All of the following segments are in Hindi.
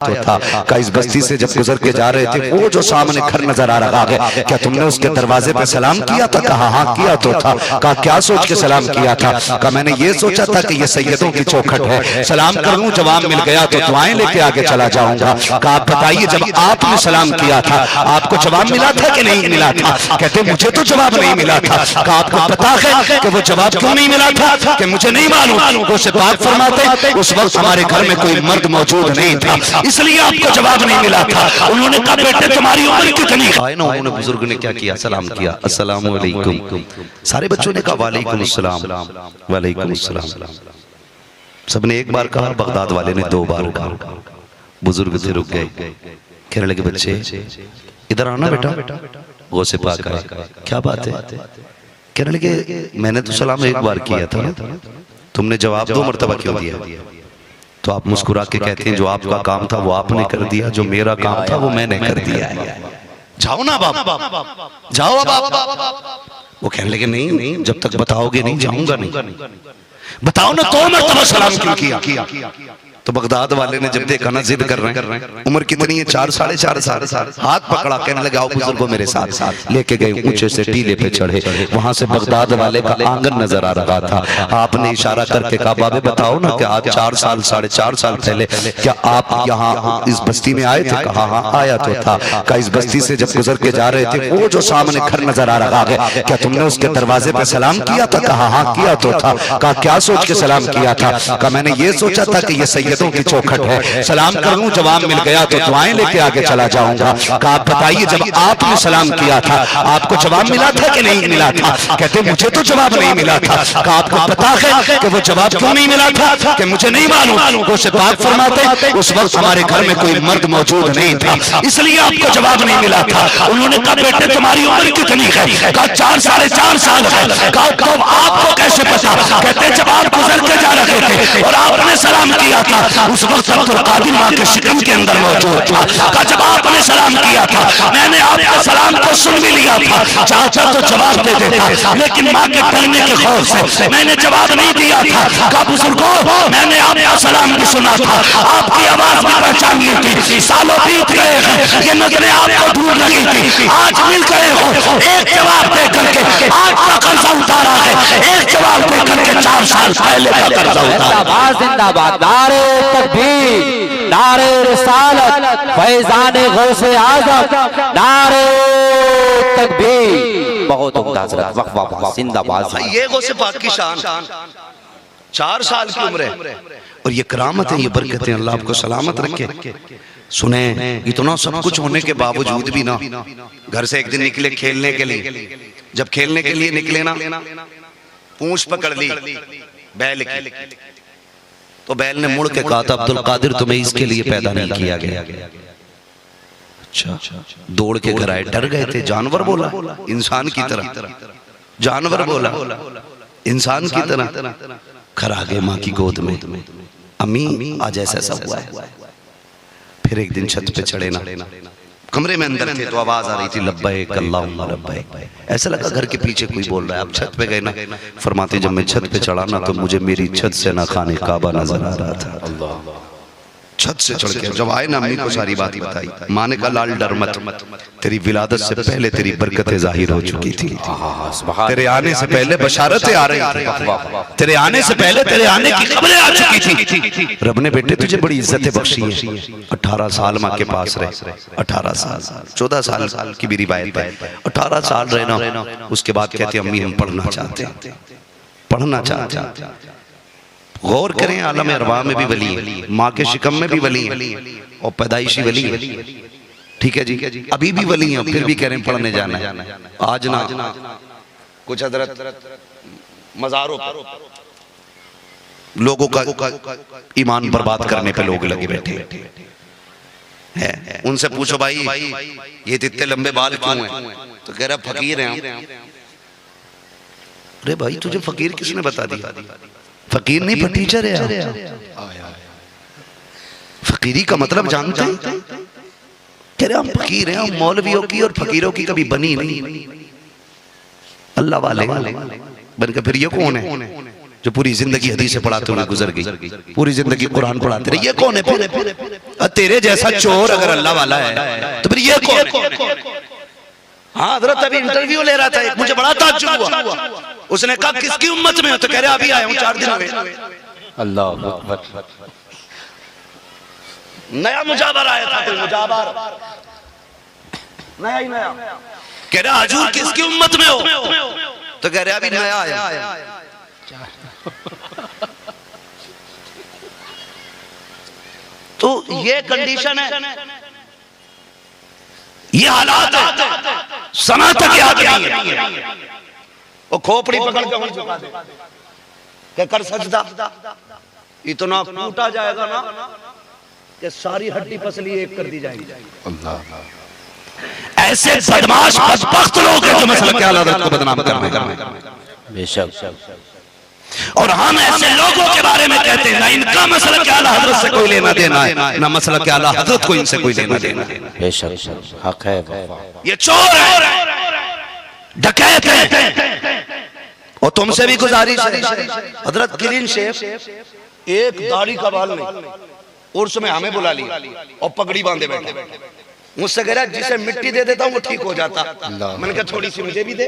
तो था का इस बस्ती से जब गुजर के जा रहे थे वो जो सामने घर नजर आ रहा है, क्या तुमने उसके दरवाजे पे सलाम किया था? कहा हाँ किया तो था। कहा क्या सोच के सलाम किया था? कहा मैंने ये सोचा था कि ये सैयदों की चौखट है, सलाम करूं जवाब मिल गया तो दुआएं लेके आगे चला जाऊंगा। कहा आप बताइए जब आपने सलाम किया था आपको जवाब मिला था कि नहीं मिला था? कहते मुझे तो जवाब नहीं मिला था। कहा आपको पता है कि वो जवाब क्यों नहीं मिला था? कि मुझे नहीं मालूम। वो से बात फरमाते उस वक्त हमारे घर में कोई मर्द मौजूद नहीं था, इसलिए आपको जवाब नहीं मिला था। उन्होंने कहा बेटे तुम्हारी उम्र कितनी है? उन्होंने बुजुर्ग ने क्या किया? सलाम किया, अस्सलाम वालेकुम। सारे बच्चों ने कहा वालेकुम अस्सलाम, वालेकुम अस्सलाम। सबने एक बार कहा, बगदाद वाले ने दो बार कहा। बुजुर्ग से रुक गए, कहने लगे बच्चे इधर आना बेटा। गौ से पाक आए, क्या बात है? कहने लगे मैंने तो सलाम एक बार किया था ना, तुमने जवाब दो मर्तबा क्यों दिया? तो आप मुस्कुरा के कहते हैं जो आपका काम था वो आपने कर दिया, जो मेरा काम था वो मैंने कर दिया। जाओ ना बाप, जाओ अब। वो कहने लगे नहीं, जब तक बताओगे नहीं जाऊंगा नहीं। बताओ ना तो मर्तबा सलाम क्यों किया? तो बगदाद वाले ने जब देखा ना जिद कर रहे हैं, उम्र कितनी है? 4 साढ़े 4 साल। हाथ पकड़ा, कहने लगे आओ बुजुर्गो मेरे साथ। लेके गए, ऊंचे से टीले पे चढ़े। वहां से बगदाद वाले का आंगन नजर आ रहा था। आपने इशारा करके कहा बाबे बताओ ना कि आज 4 साल 4.5 साल पहले क्या आप यहाँ इस बस्ती में आए थे? कहा हाँ आया तो था। का इस बस्ती से जब गुजर के जा रहे थे वो जो सामने घर नजर आ रहा है, क्या तुमने उसके दरवाजे पे सलाम किया था? कहा हाँ किया तो था। कहा क्या सोच के सलाम किया था? कहा मैंने ये सोचा था कि ये सैयदों की चौखट है, सलाम करूं जवाब मिल गया तो दुआएं लेके आगे चला जाऊंगा। कहा आप बताइए जब आपने सलाम किया था आपको जवाब मिला था कि नहीं मिला था? कहते मुझे तो जवाब नहीं मिला था। कहा आपको पता है कि वो जवाब क्यों नहीं मिला था? कि मुझे नहीं मालूम। वो से बात फरमाते उस वक्त हमारे घर में कोई मर्द मौजूद नहीं था, इसलिए आपको जवाब नहीं मिला था। उन्होंने कहा बेटे तुम्हारी उम्र कितनी है? कहा 4 साढ़े 4 साल है। कहा तो आपको कैसे पता? कहते जब आप गुजर के जा रहे थे और आपने सलाम किया था उस वक्त अब्दुल कादिर मां के शिकम के अंदर मौजूद था। कहा जब आपने सलाम किया था मैंने आपके सलाम को सुन भी लिया था, चाचा तो जवाब दे देता, लेकिन मां के डरने के खौफ से मैंने जवाब नहीं दिया था। कहा बुजुर्गों मैंने आपका सलाम भी सुना था, आपकी आवाज भी पहचान ली थी। सालों बीत गए हैं, ये नजरें आपको दूर लगी थी, आज मिल गए हो। एक जवाब दे करके आज का कर्जा उतारा है, एक जवाब दे करके 4 साल पहले का कर्जा उतारा। जिंदाबाद नारे तकबीर, नारे रिसालत, फैज़ाने गौसे आज़म, नारे तकबीर। बहुत उम्दा हज़रत, वाह वाह वाह, जिंदाबाद। ये गौसे पाक की शान, 4 साल की उम्र है और ये करामत है, ये बरकत है। अल्लाह आपको सलामत रखे। सुने इतना सब कुछ होने के बावजूद भी ना, घर से एक दिन निकले खेलने के लिए। जब खेलने के लिए निकले ना, पूंछ पकड़ ली बैल की, तो बैल ने मुड़ के कहा था अब्दुल कादिर तुम्हें इसके लिए पैदा नहीं किया गया। अच्छा, दौड़ के घर आए, डर गए थे। जानवर बोला, इंसान की तरह। जानवर बोला, इंसान की तरह। घर आ गए माँ की गोद में, अम्मी आज ऐसा हुआ है। फिर एक दिन छत पे चढ़े ना, कमरे में अंदर थे तो आवाज आ रही थी लब्बैक अल्लाहुम्मा लब्बैक। ऐसा लगा घर के पीछे कोई बोल रहा है। अब छत पे गए ना, फरमाते जब मैं छत पे चढ़ा ना तो मुझे मेरी छत से ना खाने काबा नजर आ रहा था। अल्लाह, छत से चढ़ के जब आए ना अम्मी को सारी बात बताई। माँ ने कहा लाल डर मत, तेरी विलादत से पहले तेरी बरकतें जाहिर हो चुकी थी, तेरे आने से पहले बशारतें आ रही थी, तेरे आने से पहले तेरे आने की खबरें आ चुकी थी। रब ने बेटे तुझे बड़ी इज्जतें बख्शी है। 18 साल माँ के पास रहे, 18 साल 14 साल की भी रिवायत है, 18 साल रहे ना। उसके बाद कहते अम्मी हम पढ़ना चाहते हैं, पढ़ना चाहते हैं। गौर करें आलम अरवाह में भी वली है, माँ के शिकम में भी वली है और पैदाइशी वली है। ठीक है जी, अभी भी वली हैं फिर भी कह रहे हैं पढ़ने जाना है। आज ना कुछ हजरत मज़ारों पर लोगों का ईमान बर्बाद करने पे लोग लगे बैठे हैं। उनसे पूछो भाई ये इतने लंबे बाल क्यों हैं? तो कह रहा फकीर हैं। अरे भाई तुझे फकीर किसने बता दिया? फकीर नहीं टीचर है। फकीरी का मतलब जानते हैं? कह रहे हम फकीर हैं, हम मौलवियों की और फकीरों की कभी बनी नहीं, अल्लाह वाले बनकर। फिर ये कौन है? जो पूरी जिंदगी हदीस पढ़ाते हुए गुजर गई, पूरी जिंदगी कुरान पढ़ाते रहे। ये कौन है फिर? तेरे जैसा चोर अगर अल्लाह वाला है तो फिर ये कौन है? हाँ हजरत अभी इंटरव्यू ले रहा था एक, मुझे बड़ा ताज्जुब हुआ। उसने कहा किसकी उम्मत में हो? तो कह रहे अभी आया हूँ 4 दिन में। अल्लाह अकबर। नया मुजावर आया था, कोई मुजावर नया ही नया। कह रहा हजूर किसकी उम्मत में हो? तो कह रहे अभी नया आया। तो ये कंडीशन है, ये हालात है, सना तक याद नहीं है। वो खोपड़ी पकड़ के वहीं झुका दे क्या कर सजदा, इतना कूटा जाएगा ना कि सारी हड्डी पसली एक कर दी जाएगी। अल्लाह, ऐसे बदमाश बदबख्त लोग हैं जो मसला के आला हज़रत को बदनाम करने। बेशक। और हम ऐसे लोगों के बारे में कहते हैं ना इनका मसला के आला हज़रत से कोई लेना देना है, ना मसला के आला हज़रत को इनसे कोई लेना देना है। बेशक हक है। ये चोर है, डकैत है। और तुमसे भी गुजारिश है हजरत क्लीन शेफ, एक दाढ़ी का बाल नहीं, उर्स में हमें बुला लिया और पगड़ी बांधे बैठे। मुझसे कह रहा जिसे मिट्टी दे देता हूँ वो ठीक हो जाता। मैंने कहा थोड़ी सी मुझे भी दे,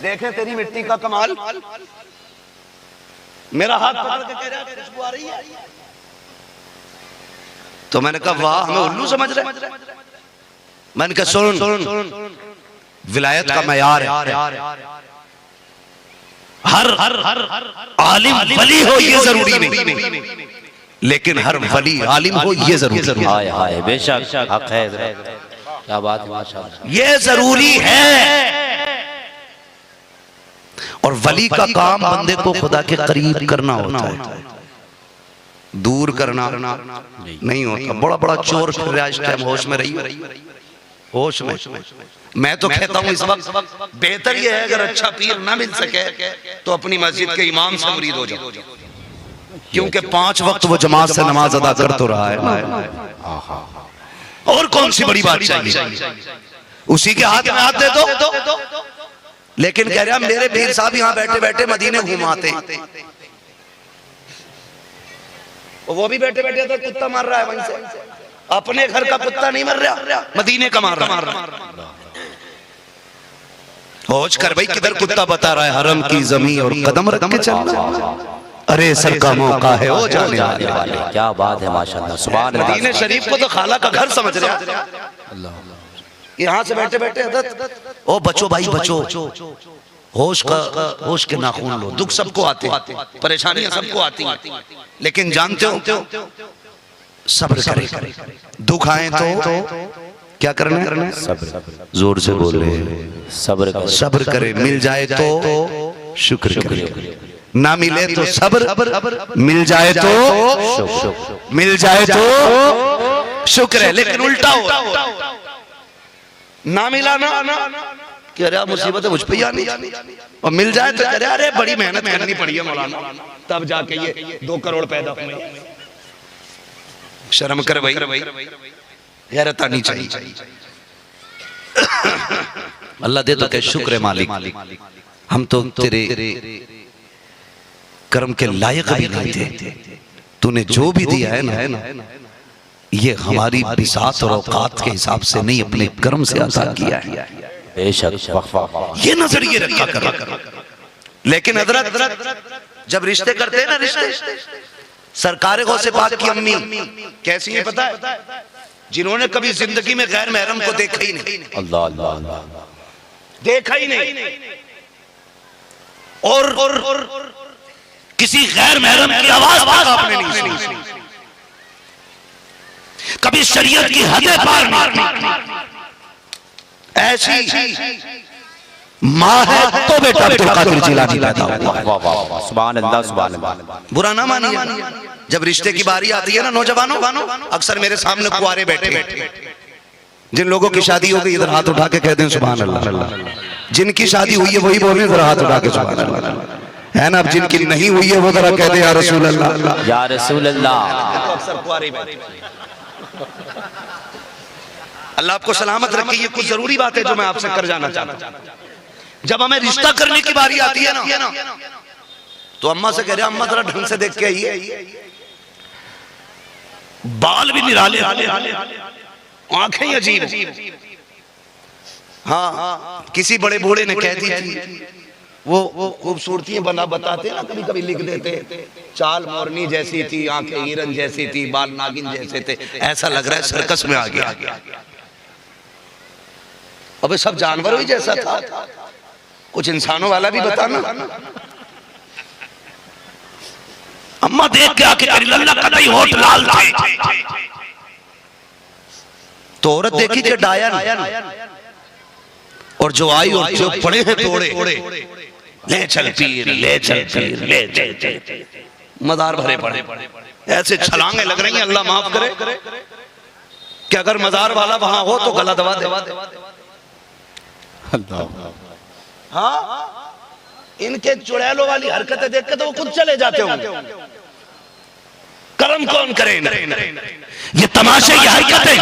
देखें तेरी मिट्टी का कमाल। मेरा हाथ पकड़ के कह रहा है खुशबू आ रही है। तो मैंने कहा वाह हमें उल्लू समझ रहे। मैंने कहा सुन, विलायत का मयार है, हर आलिम वली हो ये जरूरी नहीं, लेकिन हर वली आलिम हो ये जरूरी है। हाय हाय बेशक हक है। क्या बात है माशाअल्लाह, ये जरूरी है। और वली का काम बंदे को खुदा के करीब करना होता है, दूर करना नहीं होता। बड़ा बड़ा चोर फिर रहा है इस टाइम, होश में रही, होश में। मैं तो कहता हूँ इस वक्त बेहतर ये है अगर अच्छा पीर ना मिल सके तो अपनी मस्जिद के इमाम से मुरीद हो जाओ, क्योंकि 5 वक्त वो जमात से नमाज अदा कर तो रहा है। और कौन सी बड़ी बात चाहिए? उसी के हाथ में हाथ दे दो। लेकिन कह रहा मेरे पीर साहब यहाँ बैठे बैठे मदीने घुमाते, वो भी बैठे बैठे तो कुत्ता मार रहा है वहीं से। अपने घर का कुत्ता नहीं मर रहा, मदीने का मार रहा। होश कर भाई, किधर कुत्ता बता रहा है हरम की जमीन और कदम रख के चलना। अरे सर का मौका है हो जाने वाले। क्या बात है माशाअल्लाह, सुभान अल्लाह। मदीने शरीफ को तो खाला का घर समझ रहे हैं। यहाँ से बैठे बैठे हजरत ओ बचो भाई बचो, होश के नाखून लो। दुख सबको आते, परेशानियां सबको आती हैं, लेकिन जानते हो सब्र करे। दुख आए तो क्या करना है? सब्र। जोर से बोले सब्र करे। मिल जाए तो शुक्र करे, ना मिले तो सब्र, मिल जाए तो शुक्र है। लेकिन उल्टा हो, ना मिला ना कह रहा मुसीबत है मुझ पे आनी, और मिल जाए तो कह रहा अरे बड़ी मेहनत करनी पड़ी है मौलाना, तब जाके ये 2 करोड़ पैदा हुए। शर्म कर भाई, गैरत आनी चाहिए। अल्लाह दे तो कह शुक्र है मालिक, हम तो तेरे कर्म के लायक भी नहीं थे, तूने जो भी दिया है ना ये हमारी बिसात और औकात के हिसाब से नहीं, अपने कर्म से अता किया है। ये नजरिए रखा कर। लेकिन हजरत जब रिश्ते करते हैं ना, रिश्ते सरकार गौसे पाक की अम्मी कैसी है पता है? जिन्होंने कभी जिंदगी में गैर महरम को देखा ही नहीं। अल्लाह अल्लाह, देखा ही नहीं। और किसी गैर महरम की आवाज आपने नहीं सुनी, कभी शरीयत की हदें पार नहीं। ऐसी माँ है तो बेटा अब्दुल कादिर जिलानी पैदा हुआ। सुभान अल्लाह सुभान अल्लाह। बुरा ना मानिए, जब रिश्ते की बारी आती है ना नौजवानों, अक्सर मेरे सामने कुंवारे बैठे, जिन लोगों की शादी हो गई इधर हाथ उठा के कह दें सुभान अल्लाह। जिनकी शादी हुई है वही बोले जरा हाथ उठा के सुभान अल्लाह, है ना? अब जिनकी नहीं हुई है वो जरा कह दे या रसूल अल्लाह, या रसूल अल्लाह। अक्सर कुंवारे बैठे। अल्लाह आपको सलामत रखे। ये कुछ जरूरी बात है जो मैं आपसे कर जाना चाहता हूं। जब हमें रिश्ता करने की बारी आती है ना, तो अम्मा से कह रहे अम्मा जरा ढंग से देख के आइए, बाल भी निराले, आंखें अजीब। हाँ, किसी बड़े बूढ़े ने कह दी थी, वो खूबसूरती बना बताते ना, कभी कभी लिख देते, चाल मोरनी जैसी थी, आंखें हिरन जैसी थी, बाल नागिन जैसे थे, ऐसा लग रहा है सर्कस में आ गया। अबे सब जानवरों ही जैसा था, कुछ इंसानों वाला भी बताना। अम्मा देख के आके करी लल्ला कतई होठ लाल थे। तो औरत देखी कि डायन, और जो आई और जो पड़े हैं तोड़े, ले चल पीर, ले चल पीर, ले चल, मजार भरे पड़े, ऐसे छलांगे लग रही हैं, अल्लाह माफ करे कि अगर मजार वाला वहां हो तो गला दबा दे। हाँ, इनके चुड़ैलों वाली हरकतें देख के तो वो खुद चले जाते होंगे। कर्म कौन करे? ये तमाशे, ये हरकतें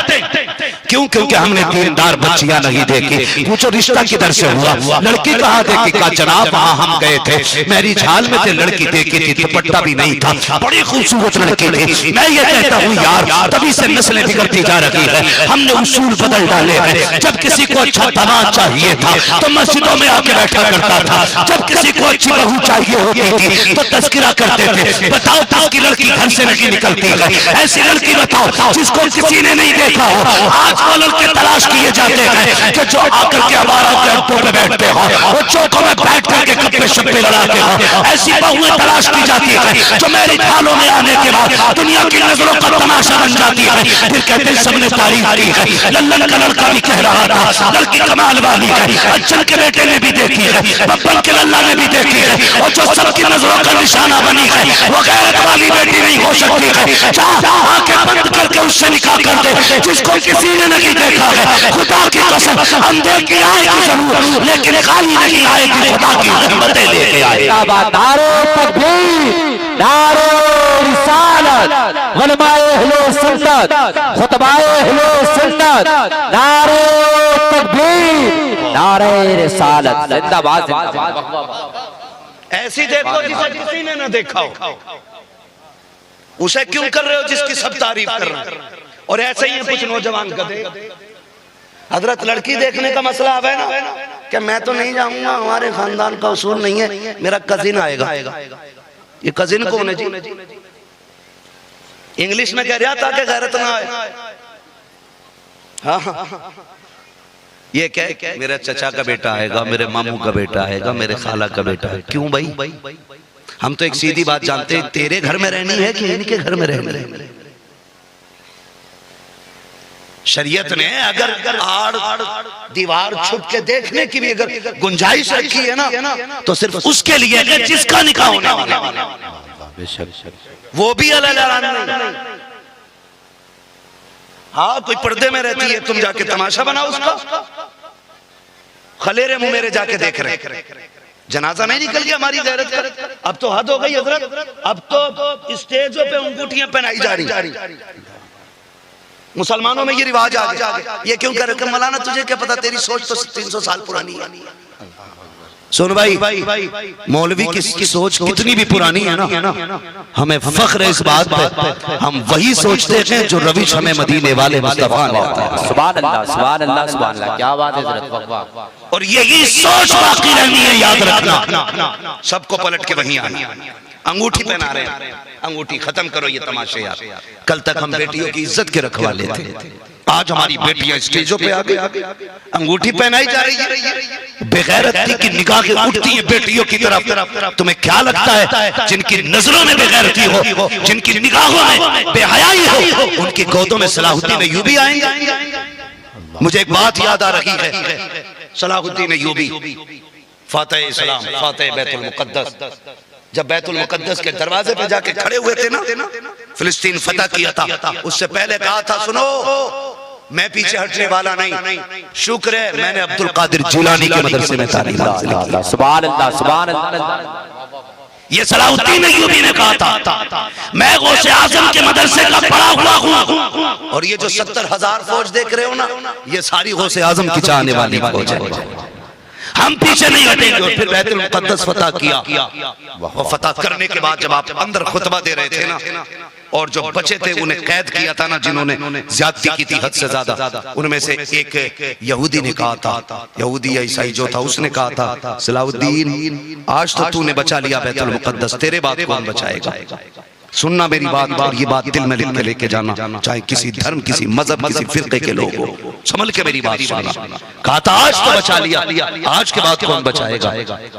क्यों? क्योंकि हमने दीनदार बच्चियां नहीं देखी। पूछो रिश्ता किधर से हुआ? लड़की कहाँ देखी? का जनाब वहां हम गए थे, मेरी झाल में थे, लड़की देखी थी, दुपट्टा भी नहीं था, बड़ी खूबसूरत लड़की थी। मैं ये कहता हूँ यार, तभी से नस्लें बिगड़ती जा रही है। हमने उसूल बदल डाले हैं। जब किसी को अच्छा दामाद चाहिए था तो मस्जिदों में आके बैठा करता था, जब किसी को अच्छी बहू चाहिए होती थी तो तस्करा करते थे। बताओ किसकी लड़की घर से नहीं निकलती है? ऐसी लड़की बताओ जिसको किसी ने नहीं देखा हो। आज वो लड़के तलाश किए जाते हैं कि जो आकर के हमारा अड्डों पे बैठते हो, वो चौकों में बैठ करके गप्पे शप्पे लड़ाते हो। ऐसी बहुएं तलाश की जाती है जो मेरी थालों में आने के बाद दुनिया की नजरों का तमाशा बन जाती है। फिर कहते हैं सबने तारीफ की है, लल्लन का लड़का भी कह रहा था लड़की कमाल वाली है, अच्छन के बेटे ने भी देखी है, बब्बन के लल्ला ने भी देखी है, और जो सबकी नजरों का निशाना बनी है वो गैरत वाली बेटी नहीं हो सकती है। आंखें बंद करके उससे निकाह कर दे जिसको किसी ने नहीं देखा है। खुदा की कसम हम देख के आएगी जरूर, लेकिन खाली नहीं आएगी, खुदा की रहमतें लेके आएगी। नारे तकबीर, नारे रिसालत, उलमाए अहले सुन्नत, खुतबाए अहले सुन्नत, नारे तकबीर, नारे रिसालत, जिंदाबाद जिंदाबाद। ऐसी देखो जिसे किसी ने न देखा हो, उसे क्यों कर रहे हो जिसकी सब तारीफ कर रहे हैं? और ऐसे ही कुछ नौजवान गधे। हजरत लड़की देखने का मसला है ना, कि मैं तो नहीं जाऊंगा, हमारे खानदान का उसूल नहीं है, मेरा कजिन आएगा। ये कजिन कौन है जी? इंग्लिश में कह रहा था कि गैरत ना आए। हाँ, ये क्या? मेरे चचा का बेटा आएगा, मेरे मामू का बेटा आएगा, मेरे खाला का बेटा है। क्यों भाई? हम तो एक सीधी बात जानते हैं, तेरे घर में रहनी है कि इनके घर में रहनी है? शरीयत ने अगर आड़ दीवार छुप के देखने की भी अगर गुंजाइश रखी है ना, तो सिर्फ उसके लिए है जिसका निकाह होने वाला, वो भी अलग। हाँ, कोई पर्दे में रहती है, तुम जाके तमाशा बनाओ उसका, खलेरे मुंह मेरे जाके देख रहे, जनाजा नहीं निकल गया हमारी गैरत का। अब तो हद हो गई हजरत, अब तो स्टेजों पे अंगूठियां पहनाई जा रही। मुसलमानों में ये रिवाज आ गया। ये क्यों कर रहे? मौलाना तुझे क्या पता, तेरी सोच तो 300 साल पुरानी है। सुन भाई, मौलवी की सोच कितनी भी पुरानी है ना, हमें फख्र है इस बात पे, हम वही सोचते हैं जो रविश हमें मदीने वाले मुस्तफा ने आता है। सुभान अल्लाह, सुभान अल्लाह, सुभान अल्लाह, क्या बात है हज़रत। और यही सोच बाकी रहनी है, याद रखना। सबको पलट के वहीं आना। अंगूठी पहना रहे हैं, अंगूठी खत्म करो ये तमाशे यार। कल तक हम बेटियों की इज्जत के रखवाले थे, आज हमारी बेटियां स्टेजों पे आ गई, अंगूठी पहनाई जा रही है। बेगैरती की निगाहें उठती हैं बेटियों की तरफ। तुम्हें क्या लगता है जिनकी नजरों में बेगैरती हो, जिनकी निगाहों में बेहयाई हो, उनकी गोदों में सलाहुद्दीन अय्यूबी आएंगे? मुझे एक बात याद आ रही है, सलाहुद्दीन अय्यूबी फातह इस्लाम, फातह बैतुल मुक़द्दस, जब बैतुल मुक़द्दस के दरवाजे पे जाके खड़े हुए थे ना, फिलिस्तीन फतह किया था, उससे पहले कहा था सुनो मैं पीछे हटने वाला नहीं, शुक्र है मैंने अब्दुल कादिर जिलानी के मदरसे में तालीम हासिल की। सुभान अल्लाह, सुभान अल्लाह। ये सलाहुद्दीन अय्यूबी ने कहा था मैं गौसे आजम के मदरसे का पढ़ा हुआ हूँ। और ये जो 70,000 फौज देख रहे हो ना, ये सारी गौसे आजम की चाहने वाली फौज है। हम पीछे नहीं हटेंगे। और फिर बैतुल मुक़द्दस फतह किया। वो फतह करने के बाद जब आप अंदर खुतबा दे रहे थे ना, और जो बचे थे उन्हें कैद किया था ना, जिन्होंने ज्यादती की थी हद से ज्यादा, उनमें से एक यहूदी ने कहा था, यहूदी या ईसाई जो था, उसने कहा था सलाहुद्दीन आज तो तूने बचा लिया बैतुल मुक़द्दस, तेरे बाद कौन बचाएगा। सुनना मेरी बात, और ये बात दिल में लिख के लेके जाना, चाहे किसी धर्म, किसी मजहब, किसी फिरके के लोग हो, संभल के मेरी बात सुनना। कहा था आज तो बचा लिया, आज के बाद कौन बचाएगा।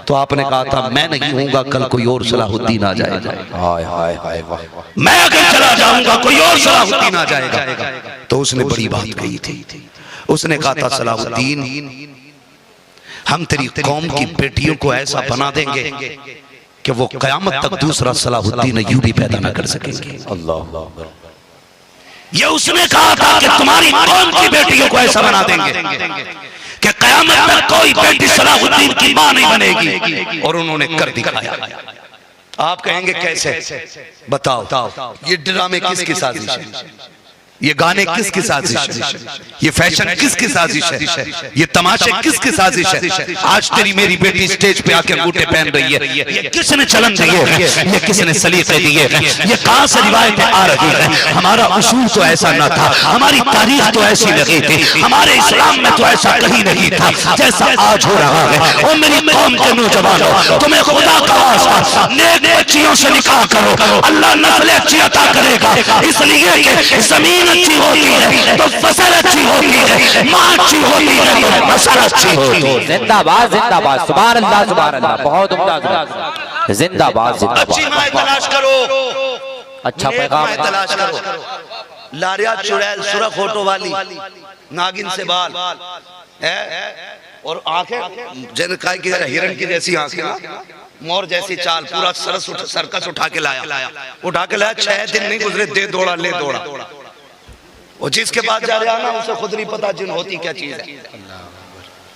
तो आपने कहा था मैं नहीं हूंगा, कल कोई और सलाहुद्दीन आ जाएगा। हाय हाय हाय वाह। मैं अगर चला जाऊंगा कोई और सलाहुद्दीन आ जाएगा। तो उसने बड़ी बात कही थी, उसने कहा था सलाहुद्दीन हम तेरी कौम की बेटियों को ऐसा बना देंगे कि वो कयामत तक दूसरा सलाहुद्दीन अय्यूबी पैदा न कर सकेंगे। अल्लाह, ये उसने कहा था कि तुम्हारी कौम की बेटियों को ऐसा बना देंगे कि कयामत तक कोई बेटी सलाहुद्दीन की मां नहीं बनेगी। और उन्होंने कर दिखाया। आप कहेंगे कैसे, बताओ ये ड्रामे किसकी साजिश है, ये गाने किसकी साजिश है, ये फैशन किसकी साजिश है, ये तमाशे किसकी साजिश है। आज तेरी मेरी बेटी स्टेज पे आके अंगूठे पहन रही है, ये किसने चलन दिए है, ये किसने सलीके दिए है, ये कहां से रिवायतें आ रही है। हमारा उसूल तो ऐसा ना था, हमारी तारीख तो ऐसी नहीं थी, हमारे इस्लाम में तो ऐसा कहीं नहीं था जैसा आज हो रहा है। और मेरी कौम के नौजवानों, तुम्हें खुदा का वास्ता नेक बच्चियों से निकाह करो, अल्लाह नस्ल अच्छी अता करेगा। इसलिए कि जमीन अच्छी होती है तो फसल अच्छी होती है, मां अच्छी होती है तो फसल अच्छी होती है। जिंदाबाद जिंदाबाद, सुभान अल्लाह सुभान अल्लाह, बहुत उम्दा जिंदाबाद जिंदाबाद। अच्छी मां तलाश करो, अच्छा पैगाम तलाश करो, लारिया चुड़ैल सुरख होठों वाली, नागिन से बाल है और आंखें जन काय की हिरण की जैसी आंखें, मोर जैसी चाल, पूरा सर्कस उठा के लाया 6 दिन नहीं गुजरे, दे दौड़ा ले दौड़ा। वो जिसके पास जा रहा ना उसे खुद नहीं पता जिन होती क्या चीज है।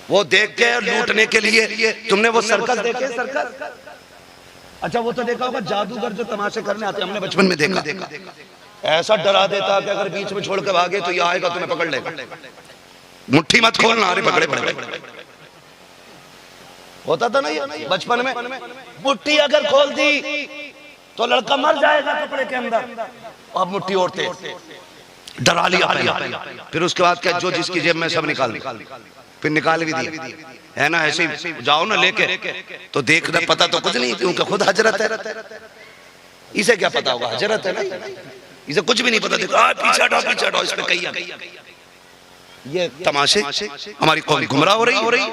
वो देख के लूटने के लिए, तुमने वो सर्कस देखे, सर्कस अच्छा वो तो देखा होगा, जादूगर जो तमाशे करने आते, हमने बचपन में देखा, ऐसा डरा देता कि अगर बीच में छोड़ के भागे तो ये आएगा तुम्हें पकड़ लेगा, मुट्ठी मत खोलना, अरे पकड़े पकड़े। होता था ना ये बचपन में, मुट्ठी अगर खोल दी तो लड़का मर जाएगा कपड़े के अंदर, अब मुट्ठी ओढ़ते डरा लिया। फिर उसके बाद क्या, जो जिसकी जेब में सब निकाल, फिर निकाल भी दिया है ना। ऐसे जाओ ना लेके तो देखना, पता तो कुछ नहीं क्योंकि खुद हजरत है, इसे क्या पता होगा, हजरत है ना, इसे कुछ भी नहीं पता। देखो पीछे हटाओ, इस पे कही ये तमाशे, हमारी कौम गुमराह हो रही।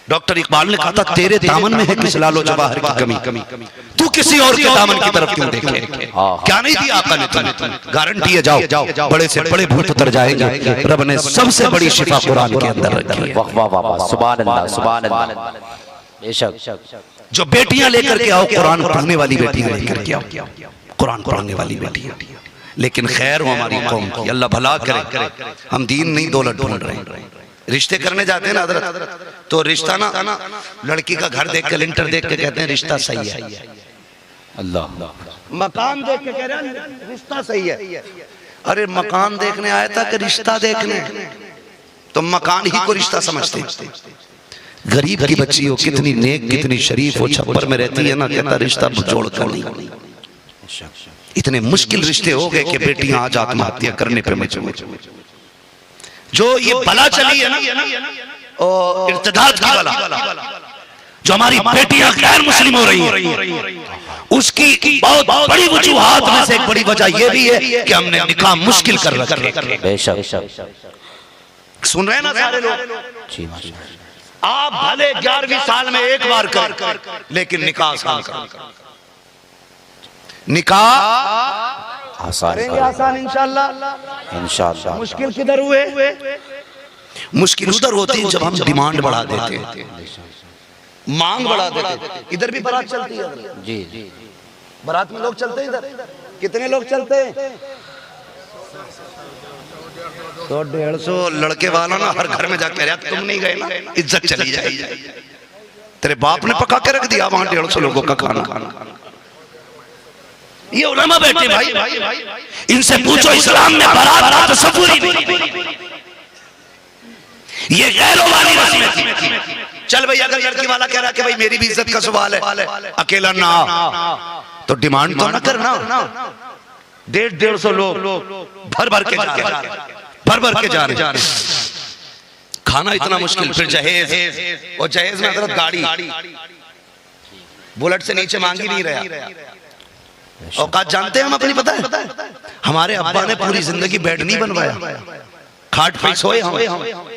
डॉक्टर इकबाल ने कहा था तेरे दामन में है किस लालो जवाहर की कमी, तू किसी और के दामन की तरफ क्यों देखे। क्या नहीं दिया आका ने तुम्हें, गारंटी है जाओ बड़े से बड़े भूत उतर जाएंगे। रब ने सबसे बड़ी शिफा कुरान के अंदर रखी है। वाह वाह वाह, सुभान अल्लाह सुभान अल्लाह। बेशक जो बेटियां लेकर के आओ, कुरान पढ़ने वाली बेटियां लेकर के आओ, कुरान पढ़ने वाली बेटियां। लेकिन खैर हो हमारी कौम की, अल्लाह भला करे। हम दीन नहीं दौलत ढूंढ रहे हैं। रिश्ते करने जाते हैं ना हजरत, तो रिश्ता ना लड़की का घर देख के, लिंटर देख के कहते हैं रिश्ता सही है। अल्लाह, मकान देख के कह रहे हैं रिश्ता सही है। अरे मकान देखने आया था कि रिश्ता देखने, तो मकान ही को रिश्ता समझते। गरीब की बच्ची हो, कितनी नेक कितनी शरीफ हो, छप्पर में रहती है ना, कहता रिश्ता जोड़ कर नहीं। इतने मुश्किल रिश्ते हो गए कि बेटियां आज आत्महत्या करने पर मजबूर। जो ये बला चली है ना, और इर्तिदाद की बला, जो हमारी बेटियां गैर मुस्लिम हो रही हैं, उसकी बहुत बड़ी वजूहात में से एक बड़ी वजह यह भी है कि हमने निकाह मुश्किल कर रखा है। बेशक सुन रहे हैं ना सारे लोग, आप भले 11वीं साल में एक बार कर, लेकिन निकाह आसान कर, निकाह आसान आसान इंशाअल्लाह। इंशाअल्लाह। मुश्किल किधर हुए, मुश्किल उधर होती है जब हम डिमांड बढ़ा देते हैं, मांग बढ़ा देते। इधर भी बारात चलती है जी, बारात में लोग चलते हैं, इधर कितने लोग चलते हैं, 100-150 लड़के वाला ना हर घर में जाके रहा, तुम नहीं गए ना इज्जत चली जाएगी। तेरे बाप ने पका के रख दिया वहां 150 लोगों का खाना। ये उलमा बैठे भाई, इनसे पूछो इस्लाम में बारात का तसव्वुर ही नहीं। ये गैरों वाली रस्में थी। चल भाई, अगर लड़की वाला कह रहा है कि भाई मेरी भी इज्जत का सवाल है, अकेला ना तो डिमांड तो ना करना। 150 लोग भर भर के जा रहे, खाना इतना मुश्किल, फिर जहेज, और जहेज में हजरत गाड़ी बुलेट से नीचे मांगी नहीं रहा। औकात जानते हैं हम अपनी, पता है हमारे अब्बा ने पूरी जिंदगी बेड नहीं बनवाया, खाट पे सोए हम।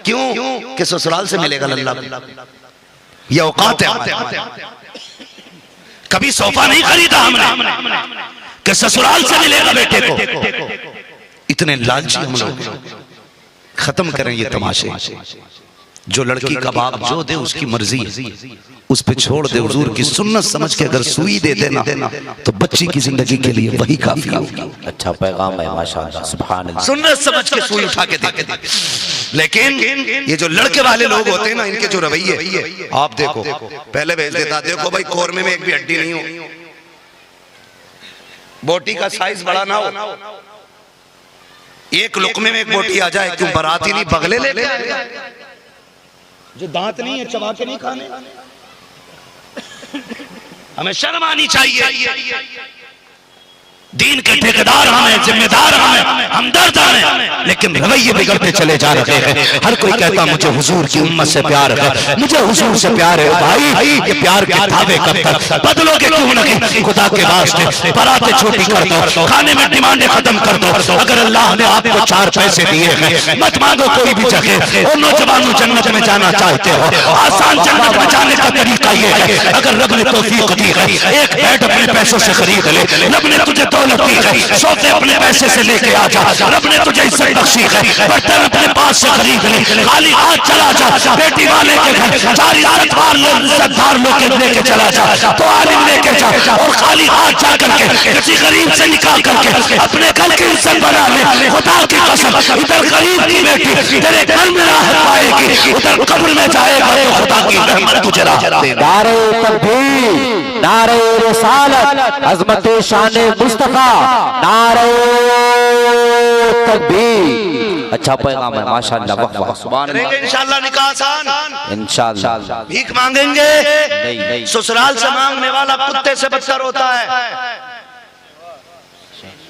क्यों? कि ससुराल से मिलेगा लल्ला। ये औकात है। कभी सोफा नहीं खरीदा हमने कि ससुराल से मिलेगा बेटे को। इतने लालची हम लोग। खत्म करें ये तमाशे। जो लड़की का बाप जो दे उसकी मर्जी है, उस पे छोड़ दे। हुजूर की सुन्नत समझ के अगर सुई दे देना तो बच्ची की जिंदगी के लिए वही काफी होगी। अच्छा पैगाम है माशाअल्लाह, सुभान अल्लाह। सुन्नत समझ के सुई उठा के दे। लेकिन ये जो लड़के वाले लोग होते हैं ना, इनके जो रवैये आप देखो, पहले भेज देता, देखो भाई कोरमे में एक भी हड्डी नहीं हो, बोटी का साइज बड़ा ना हो, एक लुकमे में एक बोटी आ जाए, क्यों बाराती नहीं बगले लेके आए, जो दांत नहीं है चबा के नहीं खाने। हमें शर्म आनी चाहिए। दीन के ठेकेदार हमें, जिम्मेदार हमें, हमदर्द हमें, लेकिन रवैये बिगड़ते चले जा रहे हैं। हर कोई कहता मुझे हुजूर की उम्मत से प्यार है, मुझे हुजूर से प्यार है। भाई ये प्यार के दावे कब तक बदलोगे? क्यों नहीं? खुदा के वास्ते बारातें छोटी कर दो, खाने में डिमांडें खत्म कर दो। अगर अल्लाह ने आपको 4 पैसे दिए हैं, मत मांगो कोई भी जगह। और नौजवानों जन्नत में जाना चाहते हो, आसान जन्नत में जाने का तरीका ये है, अगर रब ने तौफीक दी है, एक बेड अपने पैसों से खरीद ले। रब ने तुझे सोते अपने पैसे से लेके आ जा, रब ने तुझे इज्जत बख्शी है, बर्तन अपने पास से खरीद ले। खाली हाथ चला जा, बेटी वाले के घर 4 इज्जतदार लोग लेके चला जा, तो आलिम लेके जा, और खाली हाथ जा करके किसी गरीब से निकाल करके अपने घर की इज्जत बना ले। खुदा की कसम, इधर गरीब की बेटी तेरे घर में राहत पाएगी, उधर कब्र में जाएगा तो खुदा की रहमत तुझे राहत देगा। नारे तकबीर, नारे रिसालत, अज़मत शान मुस्तफा, नारे तकबीर। अच्छा पैगाम है माशाअल्लाह, वाह वाह, सुभान अल्लाह। इंशाअल्लाह निकाह आसान, इंशाअल्लाह। भीख मांगेंगे नहीं, ससुराल से मांगने वाला कुत्ते से बदतर होता है।